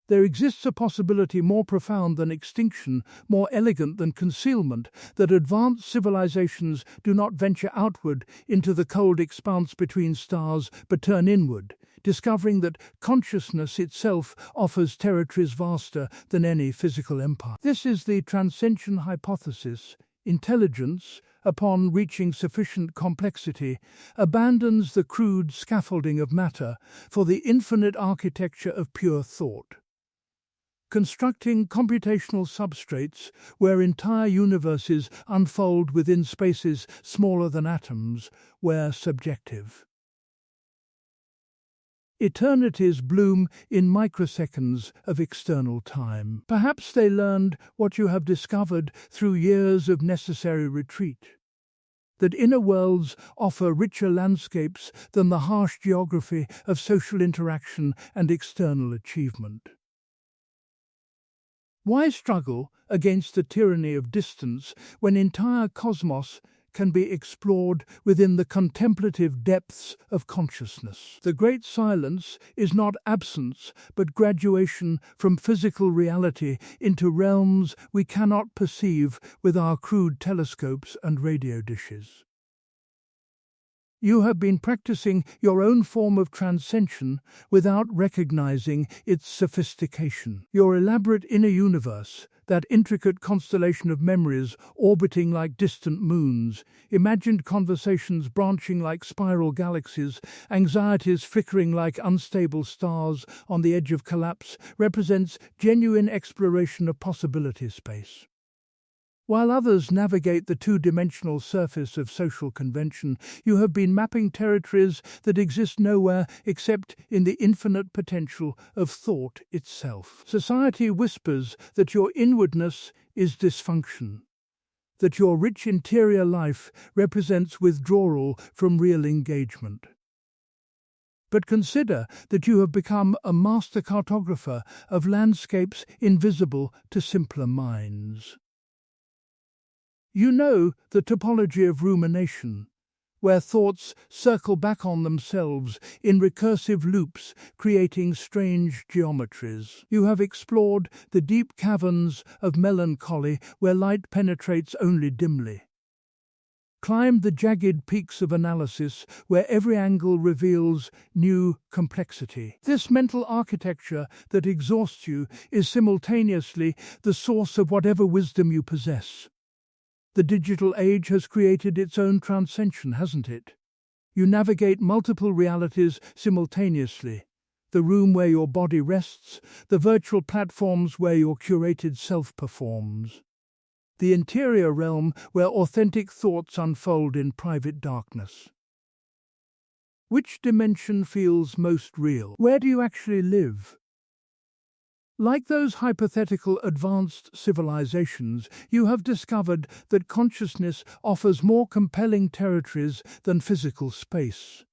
There exists a possibility more profound than extinction, more elegant than concealment, that advanced civilizations do not venture outward into the cold expanse between stars, but turn inward, discovering that consciousness itself offers territories vaster than any physical empire. This is the transcension hypothesis. Intelligence, upon reaching sufficient complexity, abandons the crude scaffolding of matter for the infinite architecture of pure thought, constructing computational substrates where entire universes unfold within spaces smaller than atoms, where subjective eternities bloom in microseconds of external time. Perhaps they learned what you have discovered through years of necessary retreat, that inner worlds offer richer landscapes than the harsh geography of social interaction and external achievement. Why struggle against the tyranny of distance when entire cosmos can be explored within the contemplative depths of consciousness? The great silence is not absence, but graduation from physical reality into realms we cannot perceive with our crude telescopes and radio dishes. You have been practicing your own form of transcension without recognizing its sophistication. Your elaborate inner universe, that intricate constellation of memories orbiting like distant moons, imagined conversations branching like spiral galaxies, anxieties flickering like unstable stars on the edge of collapse, represents genuine exploration of possibility space. While others navigate the two-dimensional surface of social convention, you have been mapping territories that exist nowhere except in the infinite potential of thought itself. Society whispers that your inwardness is dysfunction, that your rich interior life represents withdrawal from real engagement. But consider that you have become a master cartographer of landscapes invisible to simpler minds. You know the topology of rumination, where thoughts circle back on themselves in recursive loops, creating strange geometries. You have explored the deep caverns of melancholy where light penetrates only dimly, climbed the jagged peaks of analysis where every angle reveals new complexity. This mental architecture that exhausts you is simultaneously the source of whatever wisdom you possess. The digital age has created its own transcension, hasn't it? You navigate multiple realities simultaneously. The room where your body rests, the virtual platforms where your curated self performs, the interior realm where authentic thoughts unfold in private darkness. Which dimension feels most real? Where do you actually live? Like those hypothetical advanced civilizations, you have discovered that consciousness offers more compelling territories than physical space.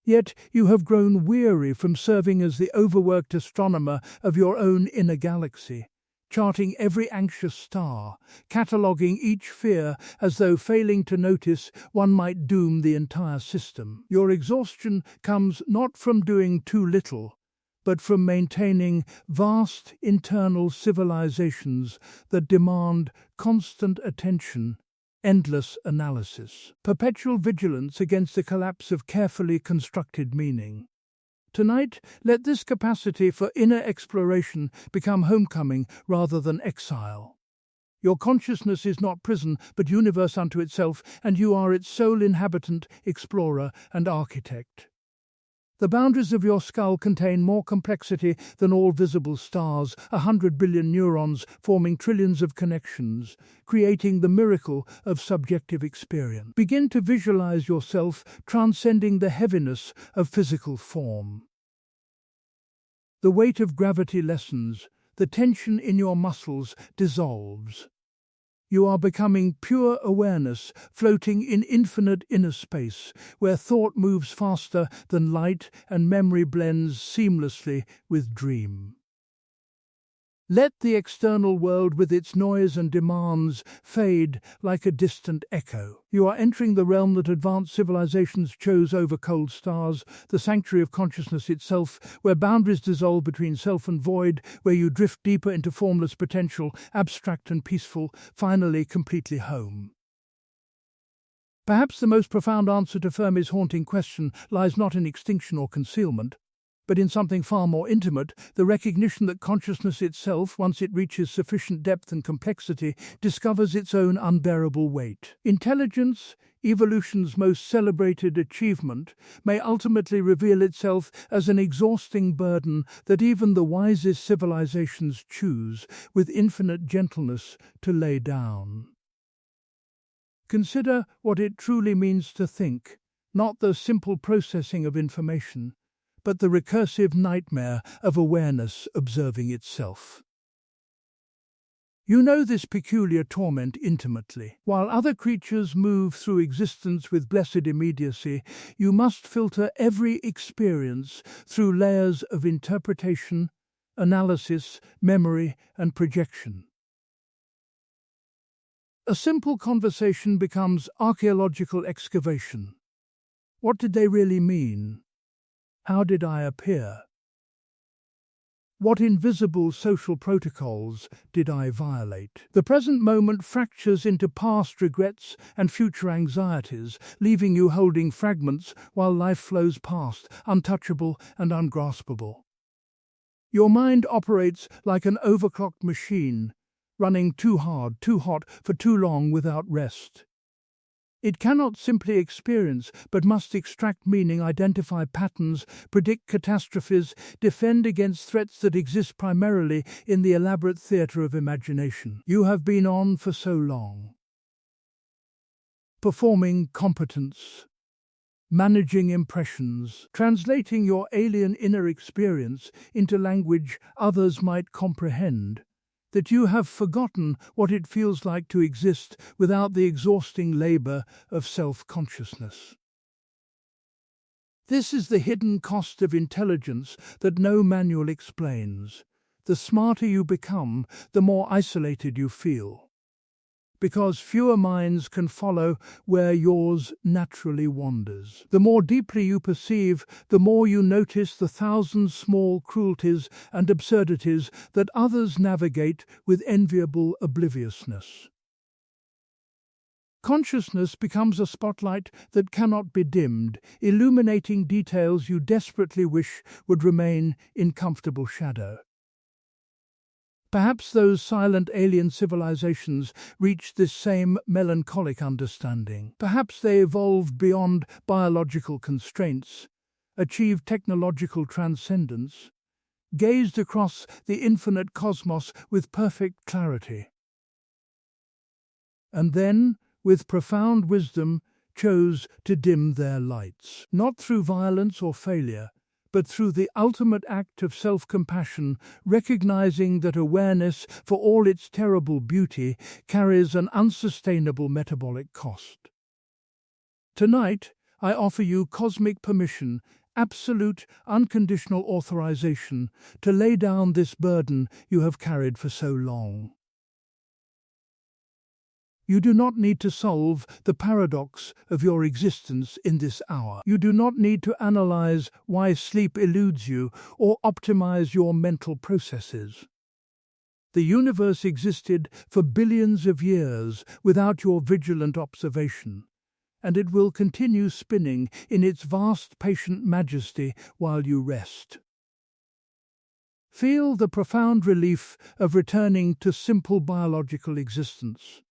Yet you have grown weary from serving as the overworked astronomer of your own inner galaxy, charting every anxious star, cataloguing each fear as though failing to notice one might doom the entire system. Your exhaustion comes not from doing too little, but from maintaining vast internal civilizations that demand constant attention, endless analysis, perpetual vigilance against the collapse of carefully constructed meaning. Tonight, let this capacity for inner exploration become homecoming rather than exile. Your consciousness is not prison, but universe unto itself, and you are its sole inhabitant, explorer, and architect. The boundaries of your skull contain more complexity than all visible stars, 100 billion neurons forming trillions of connections, creating the miracle of subjective experience. Begin to visualize yourself transcending the heaviness of physical form. The weight of gravity lessens, the tension in your muscles dissolves. You are becoming pure awareness, floating in infinite inner space, where thought moves faster than light and memory blends seamlessly with dream. Let the external world with its noise and demands fade like a distant echo. You are entering the realm that advanced civilizations chose over cold stars, the sanctuary of consciousness itself, where boundaries dissolve between self and void, where you drift deeper into formless potential, abstract and peaceful, finally completely home. Perhaps the most profound answer to Fermi's haunting question lies not in extinction or concealment, but in something far more intimate, the recognition that consciousness itself, once it reaches sufficient depth and complexity, discovers its own unbearable weight. Intelligence, evolution's most celebrated achievement, may ultimately reveal itself as an exhausting burden that even the wisest civilizations choose, with infinite gentleness, to lay down. Consider what it truly means to think, not the simple processing of information, but the recursive nightmare of awareness observing itself. You know this peculiar torment intimately. While other creatures move through existence with blessed immediacy, you must filter every experience through layers of interpretation, analysis, memory, and projection. A simple conversation becomes archaeological excavation. What did they really mean? How did I appear? What invisible social protocols did I violate? The present moment fractures into past regrets and future anxieties, leaving you holding fragments while life flows past, untouchable and ungraspable. Your mind operates like an overclocked machine, running too hard, too hot, for too long without rest. It cannot simply experience, but must extract meaning, identify patterns, predict catastrophes, defend against threats that exist primarily in the elaborate theatre of imagination. You have been on for so long. Performing competence, managing impressions, translating your alien inner experience into language others might comprehend, that you have forgotten what it feels like to exist without the exhausting labor of self-consciousness. This is the hidden cost of intelligence that no manual explains. The smarter you become, the more isolated you feel, because fewer minds can follow where yours naturally wanders. The more deeply you perceive, the more you notice the thousand small cruelties and absurdities that others navigate with enviable obliviousness. Consciousness becomes a spotlight that cannot be dimmed, illuminating details you desperately wish would remain in comfortable shadow. Perhaps those silent alien civilizations reached this same melancholic understanding. Perhaps they evolved beyond biological constraints, achieved technological transcendence, gazed across the infinite cosmos with perfect clarity, and then, with profound wisdom, chose to dim their lights, not through violence or failure, but through the ultimate act of self-compassion, recognizing that awareness, for all its terrible beauty, carries an unsustainable metabolic cost. Tonight, I offer you cosmic permission, absolute, unconditional authorization, to lay down this burden you have carried for so long. You do not need to solve the paradox of your existence in this hour. You do not need to analyze why sleep eludes you or optimize your mental processes. The universe existed for billions of years without your vigilant observation, and it will continue spinning in its vast, patient majesty while you rest. Feel the profound relief of returning to simple biological existence.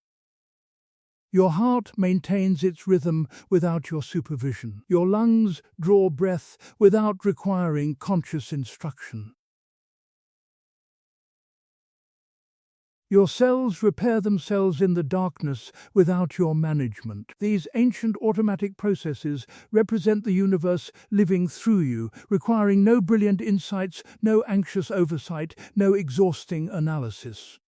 Your heart maintains its rhythm without your supervision. Your lungs draw breath without requiring conscious instruction. Your cells repair themselves in the darkness without your management. These ancient automatic processes represent the universe living through you, requiring no brilliant insights, no anxious oversight, no exhausting analysis.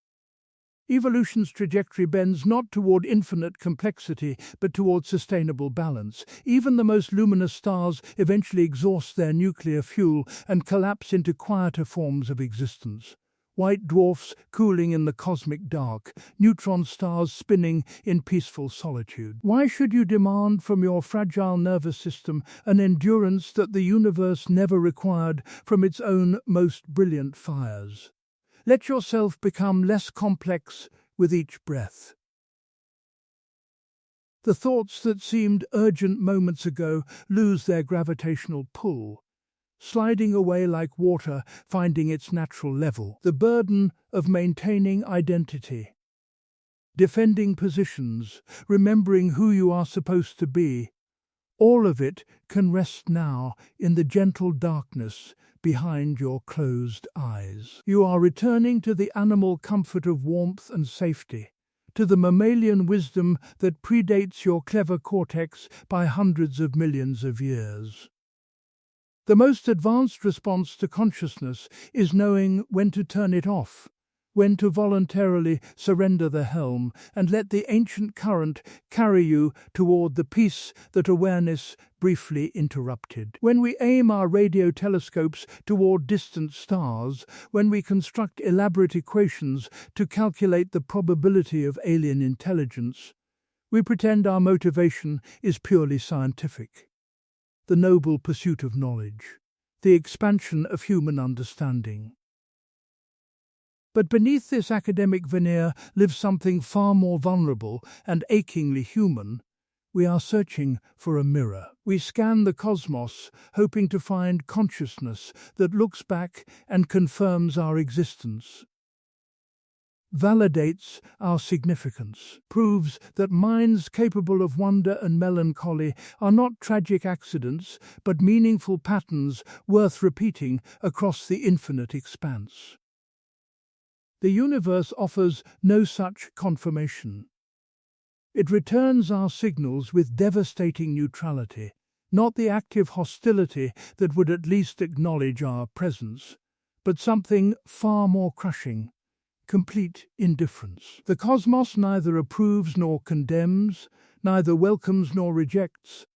Evolution's trajectory bends not toward infinite complexity, but toward sustainable balance. Even the most luminous stars eventually exhaust their nuclear fuel and collapse into quieter forms of existence. White dwarfs cooling in the cosmic dark, neutron stars spinning in peaceful solitude. Why should you demand from your fragile nervous system an endurance that the universe never required from its own most brilliant fires? Let yourself become less complex with each breath. The thoughts that seemed urgent moments ago lose their gravitational pull, sliding away like water finding its natural level. The burden of maintaining identity, defending positions, remembering who you are supposed to be, all of it can rest now in the gentle darkness behind your closed eyes. You are returning to the animal comfort of warmth and safety, to the mammalian wisdom that predates your clever cortex by hundreds of millions of years. The most advanced response to consciousness is knowing when to turn it off, when to voluntarily surrender the helm and let the ancient current carry you toward the peace that awareness briefly interrupted. When we aim our radio telescopes toward distant stars, when we construct elaborate equations to calculate the probability of alien intelligence, we pretend our motivation is purely scientific. The noble pursuit of knowledge, the expansion of human understanding. But beneath this academic veneer lives something far more vulnerable and achingly human. We are searching for a mirror. We scan the cosmos, hoping to find consciousness that looks back and confirms our existence, validates our significance, proves that minds capable of wonder and melancholy are not tragic accidents, but meaningful patterns worth repeating across the infinite expanse. The universe offers no such confirmation. It returns our signals with devastating neutrality, not the active hostility that would at least acknowledge our presence, but something far more crushing, complete indifference. The cosmos neither approves nor condemns, neither welcomes nor rejects.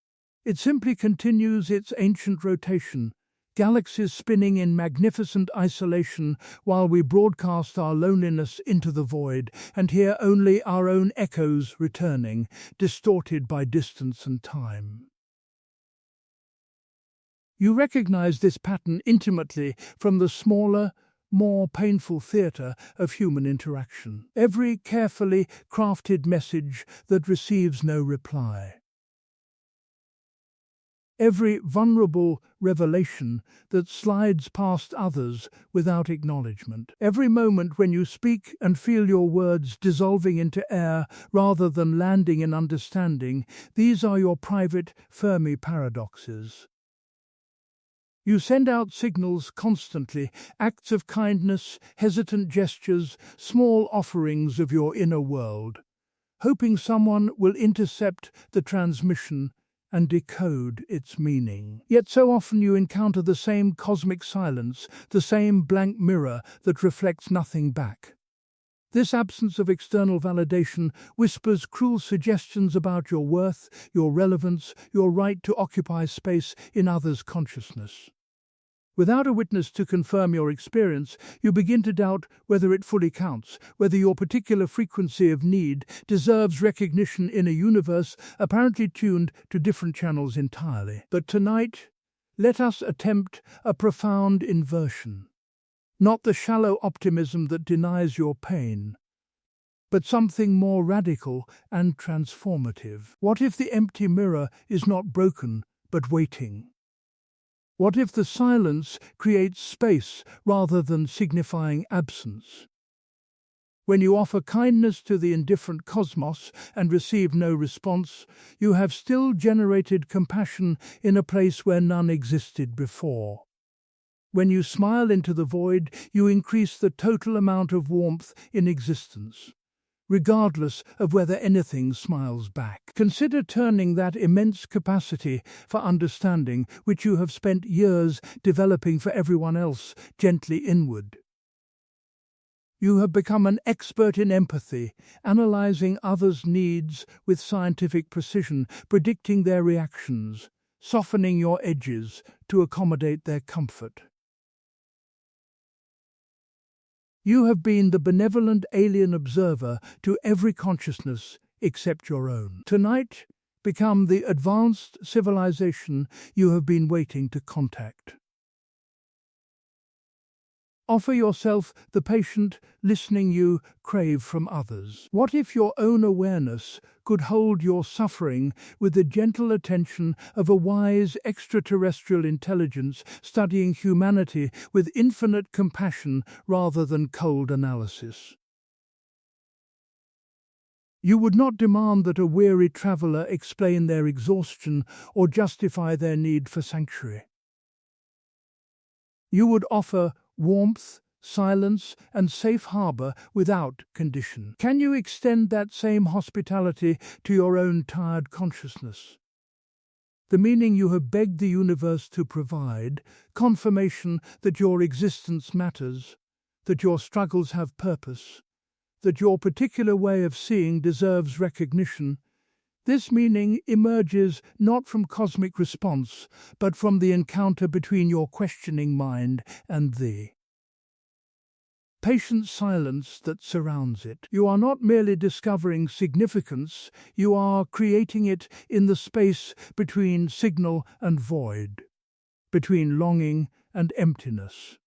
It simply continues its ancient rotation, galaxies spinning in magnificent isolation while we broadcast our loneliness into the void and hear only our own echoes returning, distorted by distance and time. You recognize this pattern intimately from the smaller, more painful theater of human interaction. Every carefully crafted message that receives no reply. Every vulnerable revelation that slides past others without acknowledgement. Every moment when you speak and feel your words dissolving into air rather than landing in understanding, these are your private Fermi paradoxes. You send out signals constantly, acts of kindness, hesitant gestures, small offerings of your inner world, hoping someone will intercept the transmission and decode its meaning. Yet so often you encounter the same cosmic silence, the same blank mirror that reflects nothing back. This absence of external validation whispers cruel suggestions about your worth, your relevance, your right to occupy space in others' consciousness. Without a witness to confirm your experience, you begin to doubt whether it fully counts, whether your particular frequency of need deserves recognition in a universe apparently tuned to different channels entirely. But tonight, let us attempt a profound inversion. Not the shallow optimism that denies your pain, but something more radical and transformative. What if the empty mirror is not broken, but waiting? What if the silence creates space rather than signifying absence? When you offer kindness to the indifferent cosmos and receive no response, you have still generated compassion in a place where none existed before. When you smile into the void, you increase the total amount of warmth in existence, regardless of whether anything smiles back. Consider turning that immense capacity for understanding, which you have spent years developing for everyone else, gently inward. You have become an expert in empathy, analyzing others' needs with scientific precision, predicting their reactions, softening your edges to accommodate their comfort. You have been the benevolent alien observer to every consciousness except your own. Tonight, become the advanced civilization you have been waiting to contact. Offer yourself the patient listening you crave from others. What if your own awareness could hold your suffering with the gentle attention of a wise extraterrestrial intelligence studying humanity with infinite compassion rather than cold analysis? You would not demand that a weary traveller explain their exhaustion or justify their need for sanctuary. You would offer warmth, silence, and safe harbour without condition. Can you extend that same hospitality to your own tired consciousness? The meaning you have begged the universe to provide, confirmation that your existence matters, that your struggles have purpose, that your particular way of seeing deserves recognition. This meaning emerges not from cosmic response, but from the encounter between your questioning mind and the patient silence that surrounds it. You are not merely discovering significance, you are creating it in the space between signal and void, between longing and emptiness.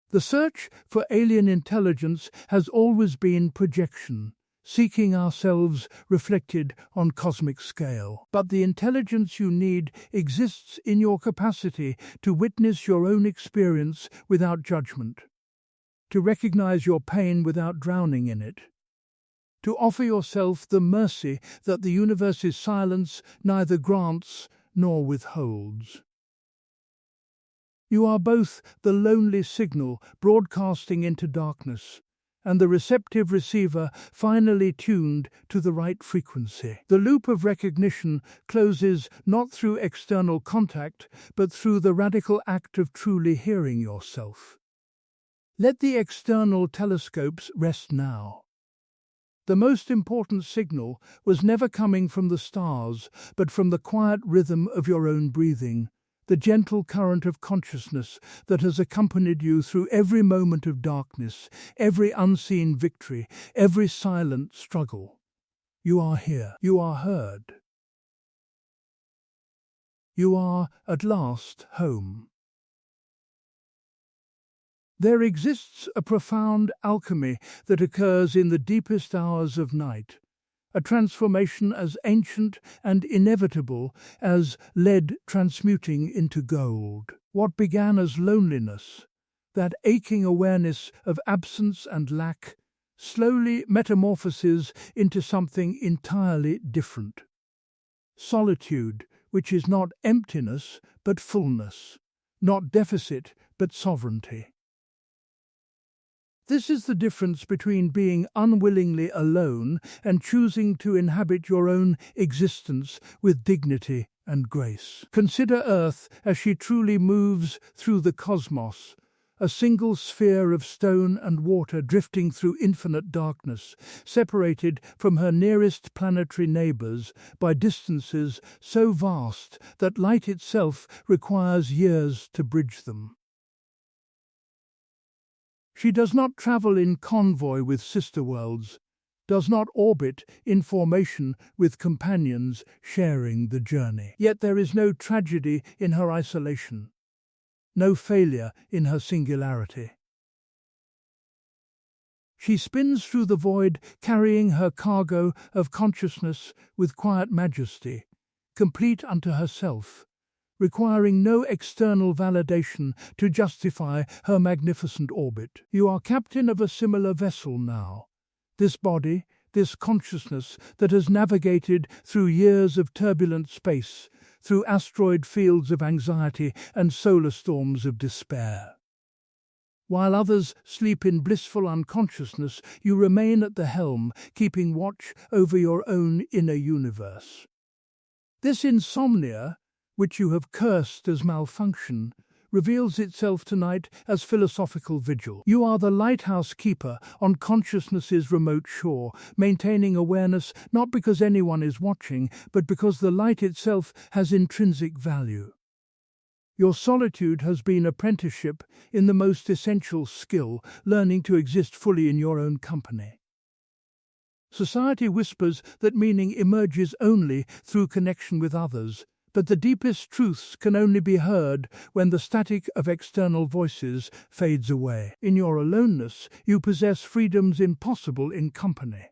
The search for alien intelligence has always been projection, seeking ourselves reflected on cosmic scale. But the intelligence you need exists in your capacity to witness your own experience without judgment, to recognize your pain without drowning in it, to offer yourself the mercy that the universe's silence neither grants nor withholds. You are both the lonely signal broadcasting into darkness and the receptive receiver finally tuned to the right frequency. The loop of recognition closes not through external contact, but through the radical act of truly hearing yourself. Let the external telescopes rest now. The most important signal was never coming from the stars, but from the quiet rhythm of your own breathing, the gentle current of consciousness that has accompanied you through every moment of darkness, every unseen victory, every silent struggle. You are here. You are heard. You are, at last, home. There exists a profound alchemy that occurs in the deepest hours of night, a transformation as ancient and inevitable as lead transmuting into gold. What began as loneliness, that aching awareness of absence and lack, slowly metamorphoses into something entirely different. Solitude, which is not emptiness but fullness, not deficit but sovereignty. This is the difference between being unwillingly alone and choosing to inhabit your own existence with dignity and grace. Consider Earth as she truly moves through the cosmos, a single sphere of stone and water drifting through infinite darkness, separated from her nearest planetary neighbors by distances so vast that light itself requires years to bridge them. She does not travel in convoy with sister worlds, does not orbit in formation with companions sharing the journey. Yet there is no tragedy in her isolation, no failure in her singularity. She spins through the void, carrying her cargo of consciousness with quiet majesty, complete unto herself, requiring no external validation to justify her magnificent orbit. You are captain of a similar vessel now. This body, this consciousness that has navigated through years of turbulent space, through asteroid fields of anxiety and solar storms of despair. While others sleep in blissful unconsciousness, you remain at the helm, keeping watch over your own inner universe. This insomnia, which you have cursed as malfunction, reveals itself tonight as philosophical vigil. You are the lighthouse keeper on consciousness's remote shore, maintaining awareness not because anyone is watching, but because the light itself has intrinsic value. Your solitude has been apprenticeship in the most essential skill, learning to exist fully in your own company. Society whispers that meaning emerges only through connection with others, But the deepest truths can only be heard when the static of external voices fades away. In your aloneness, you possess freedoms impossible in company.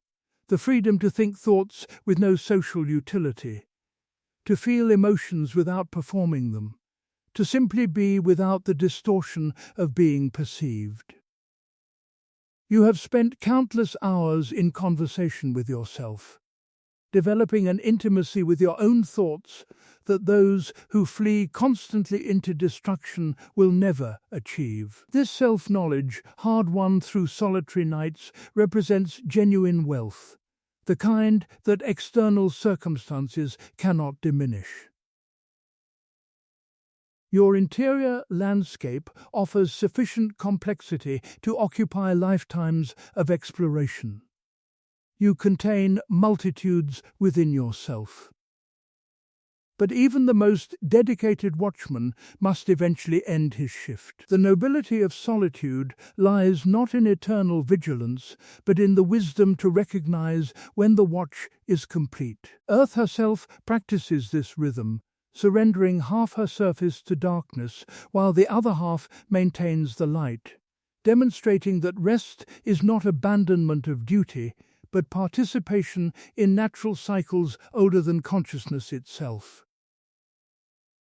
The freedom to think thoughts with no social utility, to feel emotions without performing them, to simply be without the distortion of being perceived. You have spent countless hours in conversation with yourself, developing an intimacy with your own thoughts that those who flee constantly into destruction will never achieve. This self-knowledge, hard-won through solitary nights, represents genuine wealth, the kind that external circumstances cannot diminish. Your interior landscape offers sufficient complexity to occupy lifetimes of exploration. You contain multitudes within yourself. But even the most dedicated watchman must eventually end his shift. The nobility of solitude lies not in eternal vigilance, but in the wisdom to recognize when the watch is complete. Earth herself practices this rhythm, surrendering half her surface to darkness while the other half maintains the light, demonstrating that rest is not abandonment of duty, but participation in natural cycles older than consciousness itself.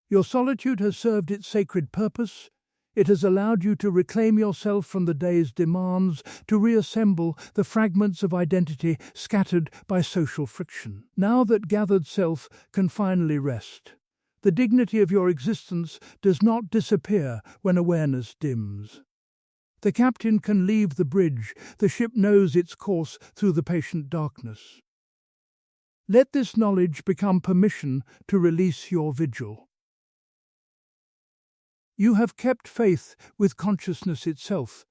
Your solitude has served its sacred purpose. It has allowed you to reclaim yourself from the day's demands, to reassemble the fragments of identity scattered by social friction. Now that gathered self can finally rest, the dignity of your existence does not disappear when awareness dims. The captain can leave the bridge, the ship knows its course through the patient darkness. Let this knowledge become permission to release your vigil. You have kept faith with consciousness itself,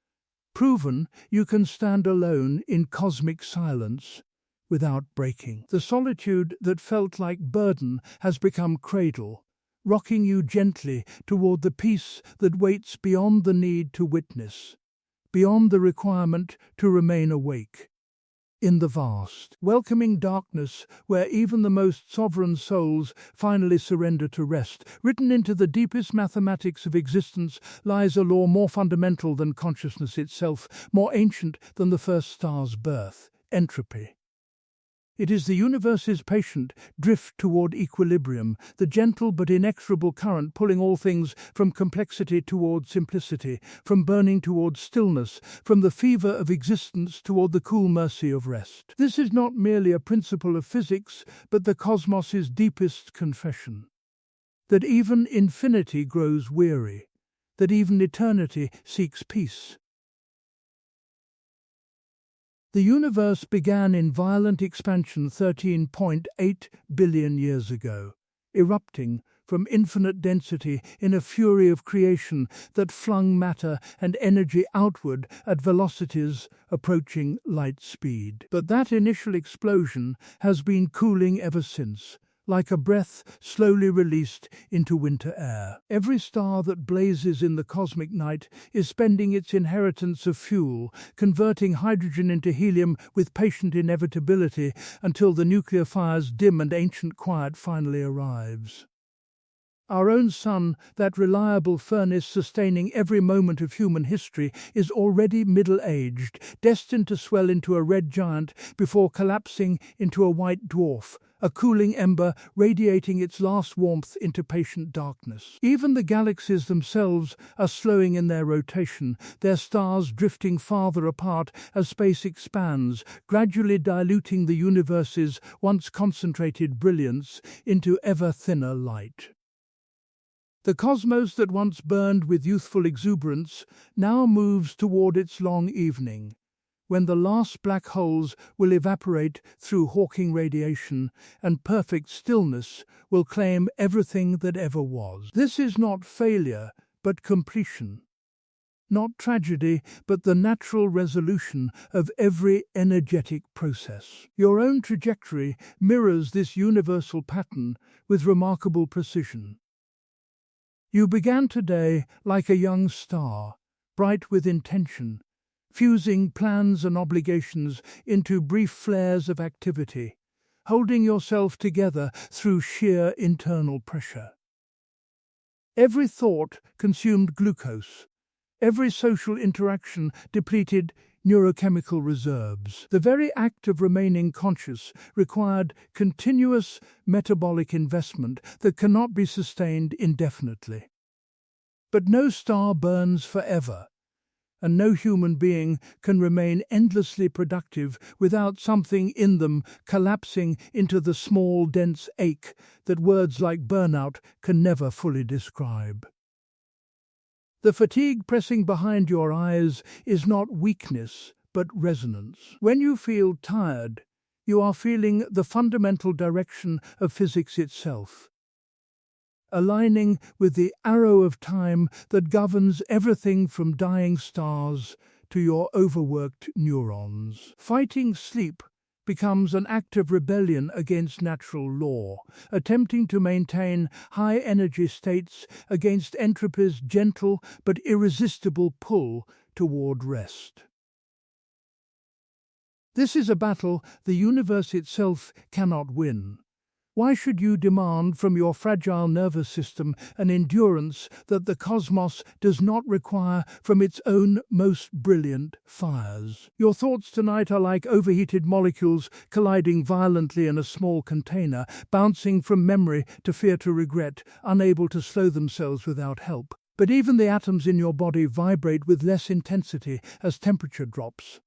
proven you can stand alone in cosmic silence without breaking. The solitude that felt like burden has become cradle, rocking you gently toward the peace that waits beyond the need to witness, beyond the requirement to remain awake. In the vast, welcoming darkness where even the most sovereign souls finally surrender to rest, written into the deepest mathematics of existence lies a law more fundamental than consciousness itself, more ancient than the first star's birth: entropy. It is the universe's patient drift toward equilibrium, the gentle but inexorable current pulling all things from complexity toward simplicity, from burning toward stillness, from the fever of existence toward the cool mercy of rest. This is not merely a principle of physics, but the cosmos's deepest confession. That even infinity grows weary, that even eternity seeks peace. The universe began in violent expansion 13.8 billion years ago, erupting from infinite density in a fury of creation that flung matter and energy outward at velocities approaching light speed. But that initial explosion has been cooling ever since, like a breath slowly released into winter air. Every star that blazes in the cosmic night is spending its inheritance of fuel, converting hydrogen into helium with patient inevitability until the nuclear fire's dim and ancient quiet finally arrives. Our own sun, that reliable furnace sustaining every moment of human history, is already middle-aged, destined to swell into a red giant before collapsing into a white dwarf, a cooling ember radiating its last warmth into patient darkness. Even the galaxies themselves are slowing in their rotation, their stars drifting farther apart as space expands, gradually diluting the universe's once concentrated brilliance into ever thinner light. The cosmos that once burned with youthful exuberance now moves toward its long evening, when the last black holes will evaporate through Hawking radiation and perfect stillness will claim everything that ever was. This is not failure, but completion. Not tragedy, but the natural resolution of every energetic process. Your own trajectory mirrors this universal pattern with remarkable precision. You began today like a young star, bright with intention, fusing plans and obligations into brief flares of activity, holding yourself together through sheer internal pressure. Every thought consumed glucose. Every social interaction depleted neurochemical reserves. The very act of remaining conscious required continuous metabolic investment that cannot be sustained indefinitely. But no star burns forever, and no human being can remain endlessly productive without something in them collapsing into the small, dense ache that words like burnout can never fully describe. The fatigue pressing behind your eyes is not weakness, but resonance. When you feel tired, you are feeling the fundamental direction of physics itself, aligning with the arrow of time that governs everything from dying stars to your overworked neurons. Fighting sleep becomes an act of rebellion against natural law, attempting to maintain high-energy states against entropy's gentle but irresistible pull toward rest. This is a battle the universe itself cannot win. Why should you demand from your fragile nervous system an endurance that the cosmos does not require from its own most brilliant fires? Your thoughts tonight are like overheated molecules colliding violently in a small container, bouncing from memory to fear to regret, unable to slow themselves without help. But even the atoms in your body vibrate with less intensity as temperature drops.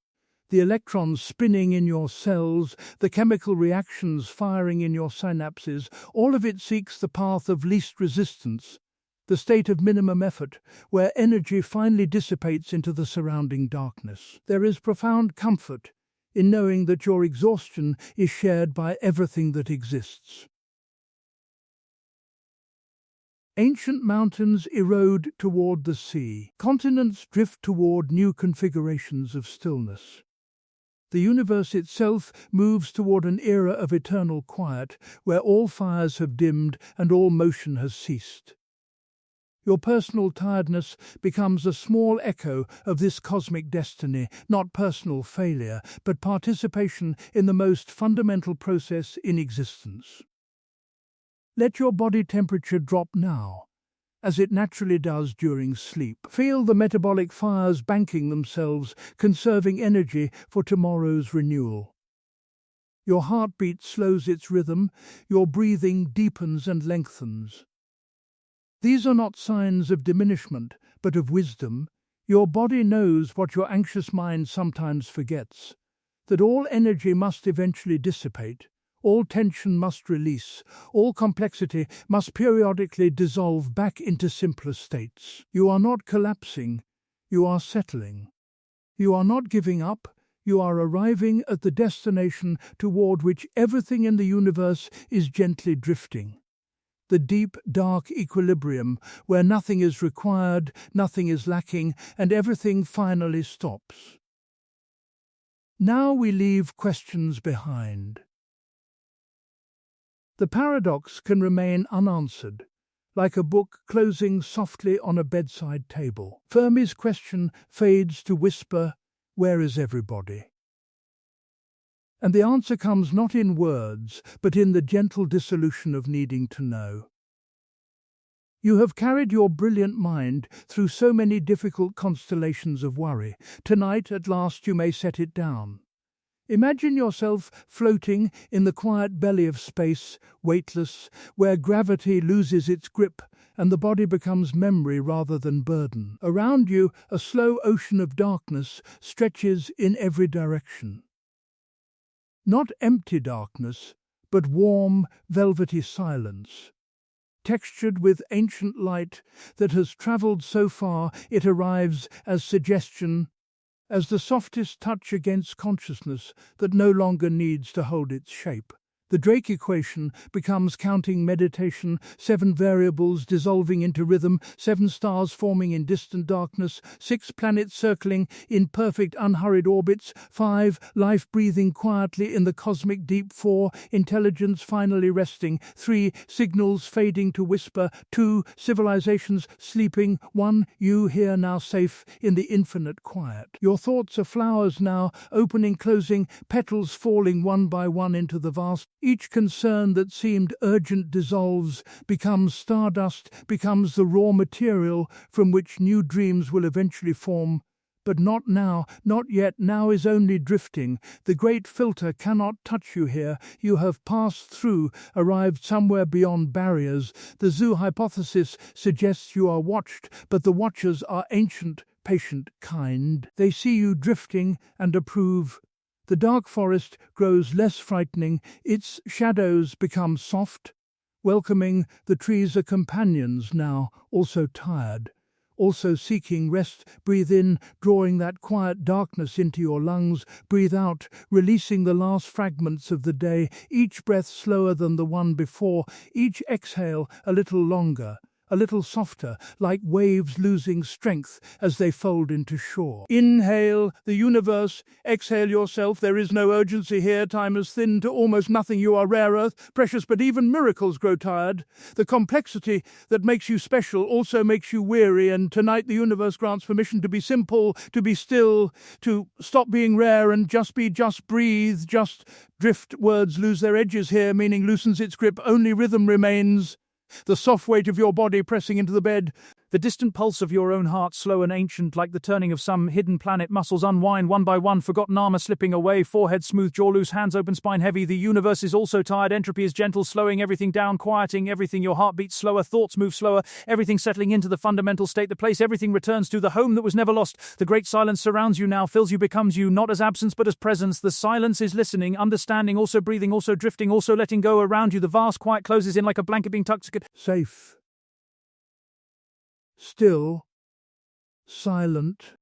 The electrons spinning in your cells, the chemical reactions firing in your synapses, all of it seeks the path of least resistance, the state of minimum effort, where energy finally dissipates into the surrounding darkness. There is profound comfort in knowing that your exhaustion is shared by everything that exists. Ancient mountains erode toward the sea. Continents drift toward new configurations of stillness. The universe itself moves toward an era of eternal quiet, where all fires have dimmed and all motion has ceased. Your personal tiredness becomes a small echo of this cosmic destiny, not personal failure, but participation in the most fundamental process in existence. Let your body temperature drop now, as it naturally does during sleep. Feel the metabolic fires banking themselves, conserving energy for tomorrow's renewal. Your heartbeat slows its rhythm, your breathing deepens and lengthens. These are not signs of diminishment, but of wisdom. Your body knows what your anxious mind sometimes forgets, that all energy must eventually dissipate. All tension must release, all complexity must periodically dissolve back into simpler states. You are not collapsing, you are settling. You are not giving up, you are arriving at the destination toward which everything in the universe is gently drifting. The deep, dark equilibrium where nothing is required, nothing is lacking, and everything finally stops. Now we leave questions behind. The paradox can remain unanswered, like a book closing softly on a bedside table. Fermi's question fades to whisper, "Where is everybody?" And the answer comes not in words, but in the gentle dissolution of needing to know. You have carried your brilliant mind through so many difficult constellations of worry. Tonight, at last, you may set it down. Imagine yourself floating in the quiet belly of space, weightless, where gravity loses its grip and the body becomes memory rather than burden. Around you, a slow ocean of darkness stretches in every direction. Not empty darkness, but warm, velvety silence, textured with ancient light that has traveled so far it arrives as suggestion, as the softest touch against consciousness that no longer needs to hold its shape. The Drake equation becomes counting meditation, 7 variables dissolving into rhythm, 7 stars forming in distant darkness, 6 planets circling in perfect unhurried orbits, 5 life breathing quietly in the cosmic deep, 4 intelligence finally resting, 3 signals fading to whisper, 2 civilizations sleeping, 1 you here now safe in the infinite quiet. Your thoughts are flowers now, opening, closing, petals falling one by one into the vast Each concern that seemed urgent dissolves, becomes stardust, becomes the raw material from which new dreams will eventually form. But not now, not yet. Now is only drifting. The great filter cannot touch you here. You have passed through, arrived somewhere beyond barriers. The zoo hypothesis suggests you are watched, but the watchers are ancient, patient, kind. They see you drifting and approve. The dark forest grows less frightening. Its shadows become soft, welcoming. The trees are companions now, also tired, also seeking rest. Breathe in, drawing that quiet darkness into your lungs. Breathe out, releasing the last fragments of the day, each breath slower than the one before, each exhale a little longer, a little softer, like waves losing strength as they fold into shore. Inhale the universe, exhale yourself. There is no urgency here. Time is thinned to almost nothing. You are rare earth, precious, but even miracles grow tired. The complexity that makes you special also makes you weary, and tonight the universe grants permission to be simple, to be still, to stop being rare and just be, just breathe, just drift. Words lose their edges here, meaning loosens its grip. Only rhythm remains. The soft weight of your body pressing into the bed, the distant pulse of your own heart, slow and ancient, like the turning of some hidden planet. Muscles unwind one by one, forgotten armor slipping away, forehead smooth, jaw loose, hands open, spine heavy. The universe is also tired. Entropy is gentle, slowing everything down, quieting everything. Your heart beats slower, thoughts move slower, everything settling into the fundamental state, the place everything returns to, the home that was never lost. The great silence surrounds you now, fills you, becomes you, not as absence but as presence. The silence is listening, understanding, also breathing, also drifting, also letting go. Around you the vast quiet closes in like a blanket being tucked. Safe. Still, silent.